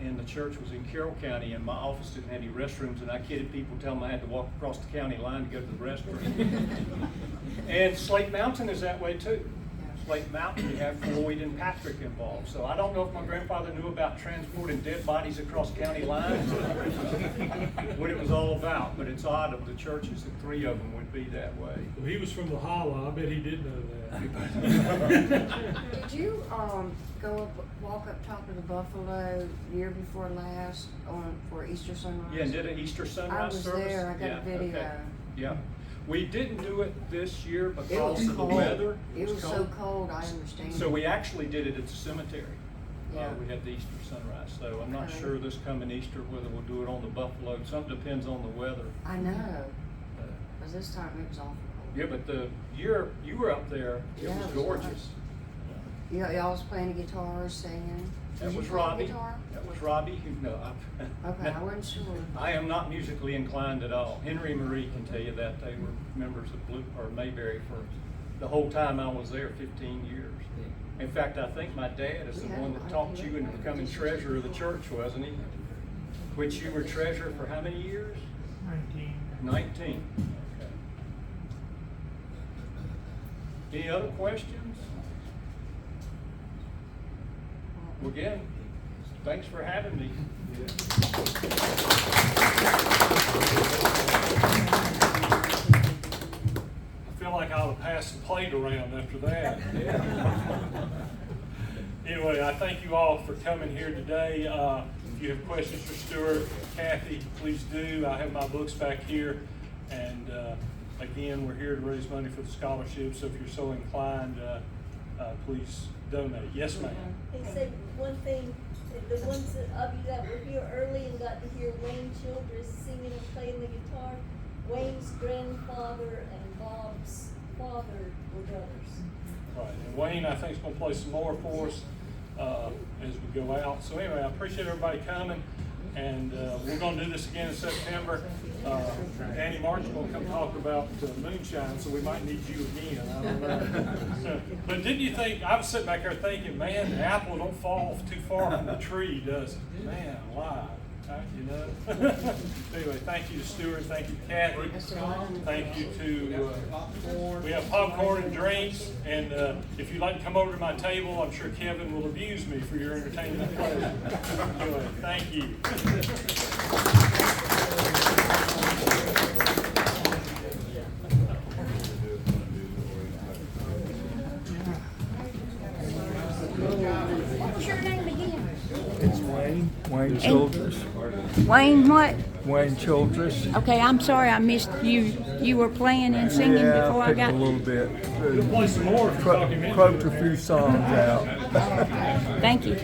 Speaker 9: and the church was in Carroll County, and my office didn't have any restrooms, and I kidded people telling them I had to walk across the county line to go to the restroom. And Slate Mountain is that way too. Slate Mountain, you have Floyd and Patrick involved. So I don't know if my grandfather knew about transporting dead bodies across county lines, what it was all about, but it's odd of the churches that 3 of them would be that way.
Speaker 1: Well, he was from the Hollow, I bet he did know that.
Speaker 10: Did you, walk up top of the Buffalo year before last for Easter sunrise?
Speaker 9: Yeah, and did an Easter sunrise service?
Speaker 10: I was there, I got a video.
Speaker 9: Okay. Yeah. We didn't do it this year
Speaker 10: It
Speaker 9: because
Speaker 10: was
Speaker 9: of the
Speaker 10: cold.
Speaker 9: weather.
Speaker 10: It was so cold, I understand.
Speaker 9: So we actually did it at the cemetery.
Speaker 10: Yeah.
Speaker 9: We had the Easter sunrise, so I'm not
Speaker 10: Okay.
Speaker 9: sure this coming Easter whether we'll do it on the Buffalo. Something depends on the weather.
Speaker 10: I know, cause this time it was awful cold.
Speaker 9: Yeah, but the year you were up there, it
Speaker 10: Yeah,
Speaker 9: was
Speaker 10: it was
Speaker 9: gorgeous.
Speaker 10: nice. Y'all was playing the guitar, singing?
Speaker 9: That
Speaker 10: Did you
Speaker 9: was
Speaker 10: play
Speaker 9: Robbie.
Speaker 10: guitar?
Speaker 9: That was Robbie. No,
Speaker 10: Okay, I wasn't sure.
Speaker 9: I am not musically inclined at all. Henry Marie can tell you that. They were members of Mayberry for the whole time I was there, 15 years. In fact, I think my dad is the one that talked you into becoming treasurer of the church, wasn't he? Which you were treasurer for how many years? 19. Okay. Any other questions? Well, again, thanks for having me.
Speaker 1: I feel like I ought to pass the plate around after that. Anyway, I thank you all for coming here today. If you have questions for Stuart, Kathy, please do. I have my books back here. And again, we're here to raise money for the scholarship, so if you're so inclined, please donate. Yes, ma'am.
Speaker 11: They said one thing, the ones of you that were here early and got to hear Wayne Childress singing and playing the guitar, Wayne's grandfather and Bob's father were brothers.
Speaker 1: Right, and Wayne, I think, is gonna play some more for us as we go out. So anyway, I appreciate everybody coming, and we're gonna do this again in September. Annie Martin's gonna come talk about moonshine, so we might need you again. I don't know. But didn't you think? I was sitting back there thinking, man, the apple don't fall too far from the tree, does it? Man, alive. You know. Anyway, thank you to Stuart. Thank you to Kathy. Thank you to. We have popcorn and drinks, and if you'd like to come over to my table, I'm sure Kevin will abuse me for your entertainment and pleasure. Anyway, thank you.
Speaker 3: What was your name again?
Speaker 2: It's Wayne Childress.
Speaker 3: Wayne what?
Speaker 2: Wayne Childress.
Speaker 3: Okay, I'm sorry I missed you. You were playing and singing
Speaker 2: Yeah,
Speaker 3: before
Speaker 2: I
Speaker 3: I
Speaker 2: picked
Speaker 3: got.
Speaker 2: a little bit.
Speaker 1: We'll play some more if you're talking
Speaker 2: Croaked a few songs out.
Speaker 3: Thank you.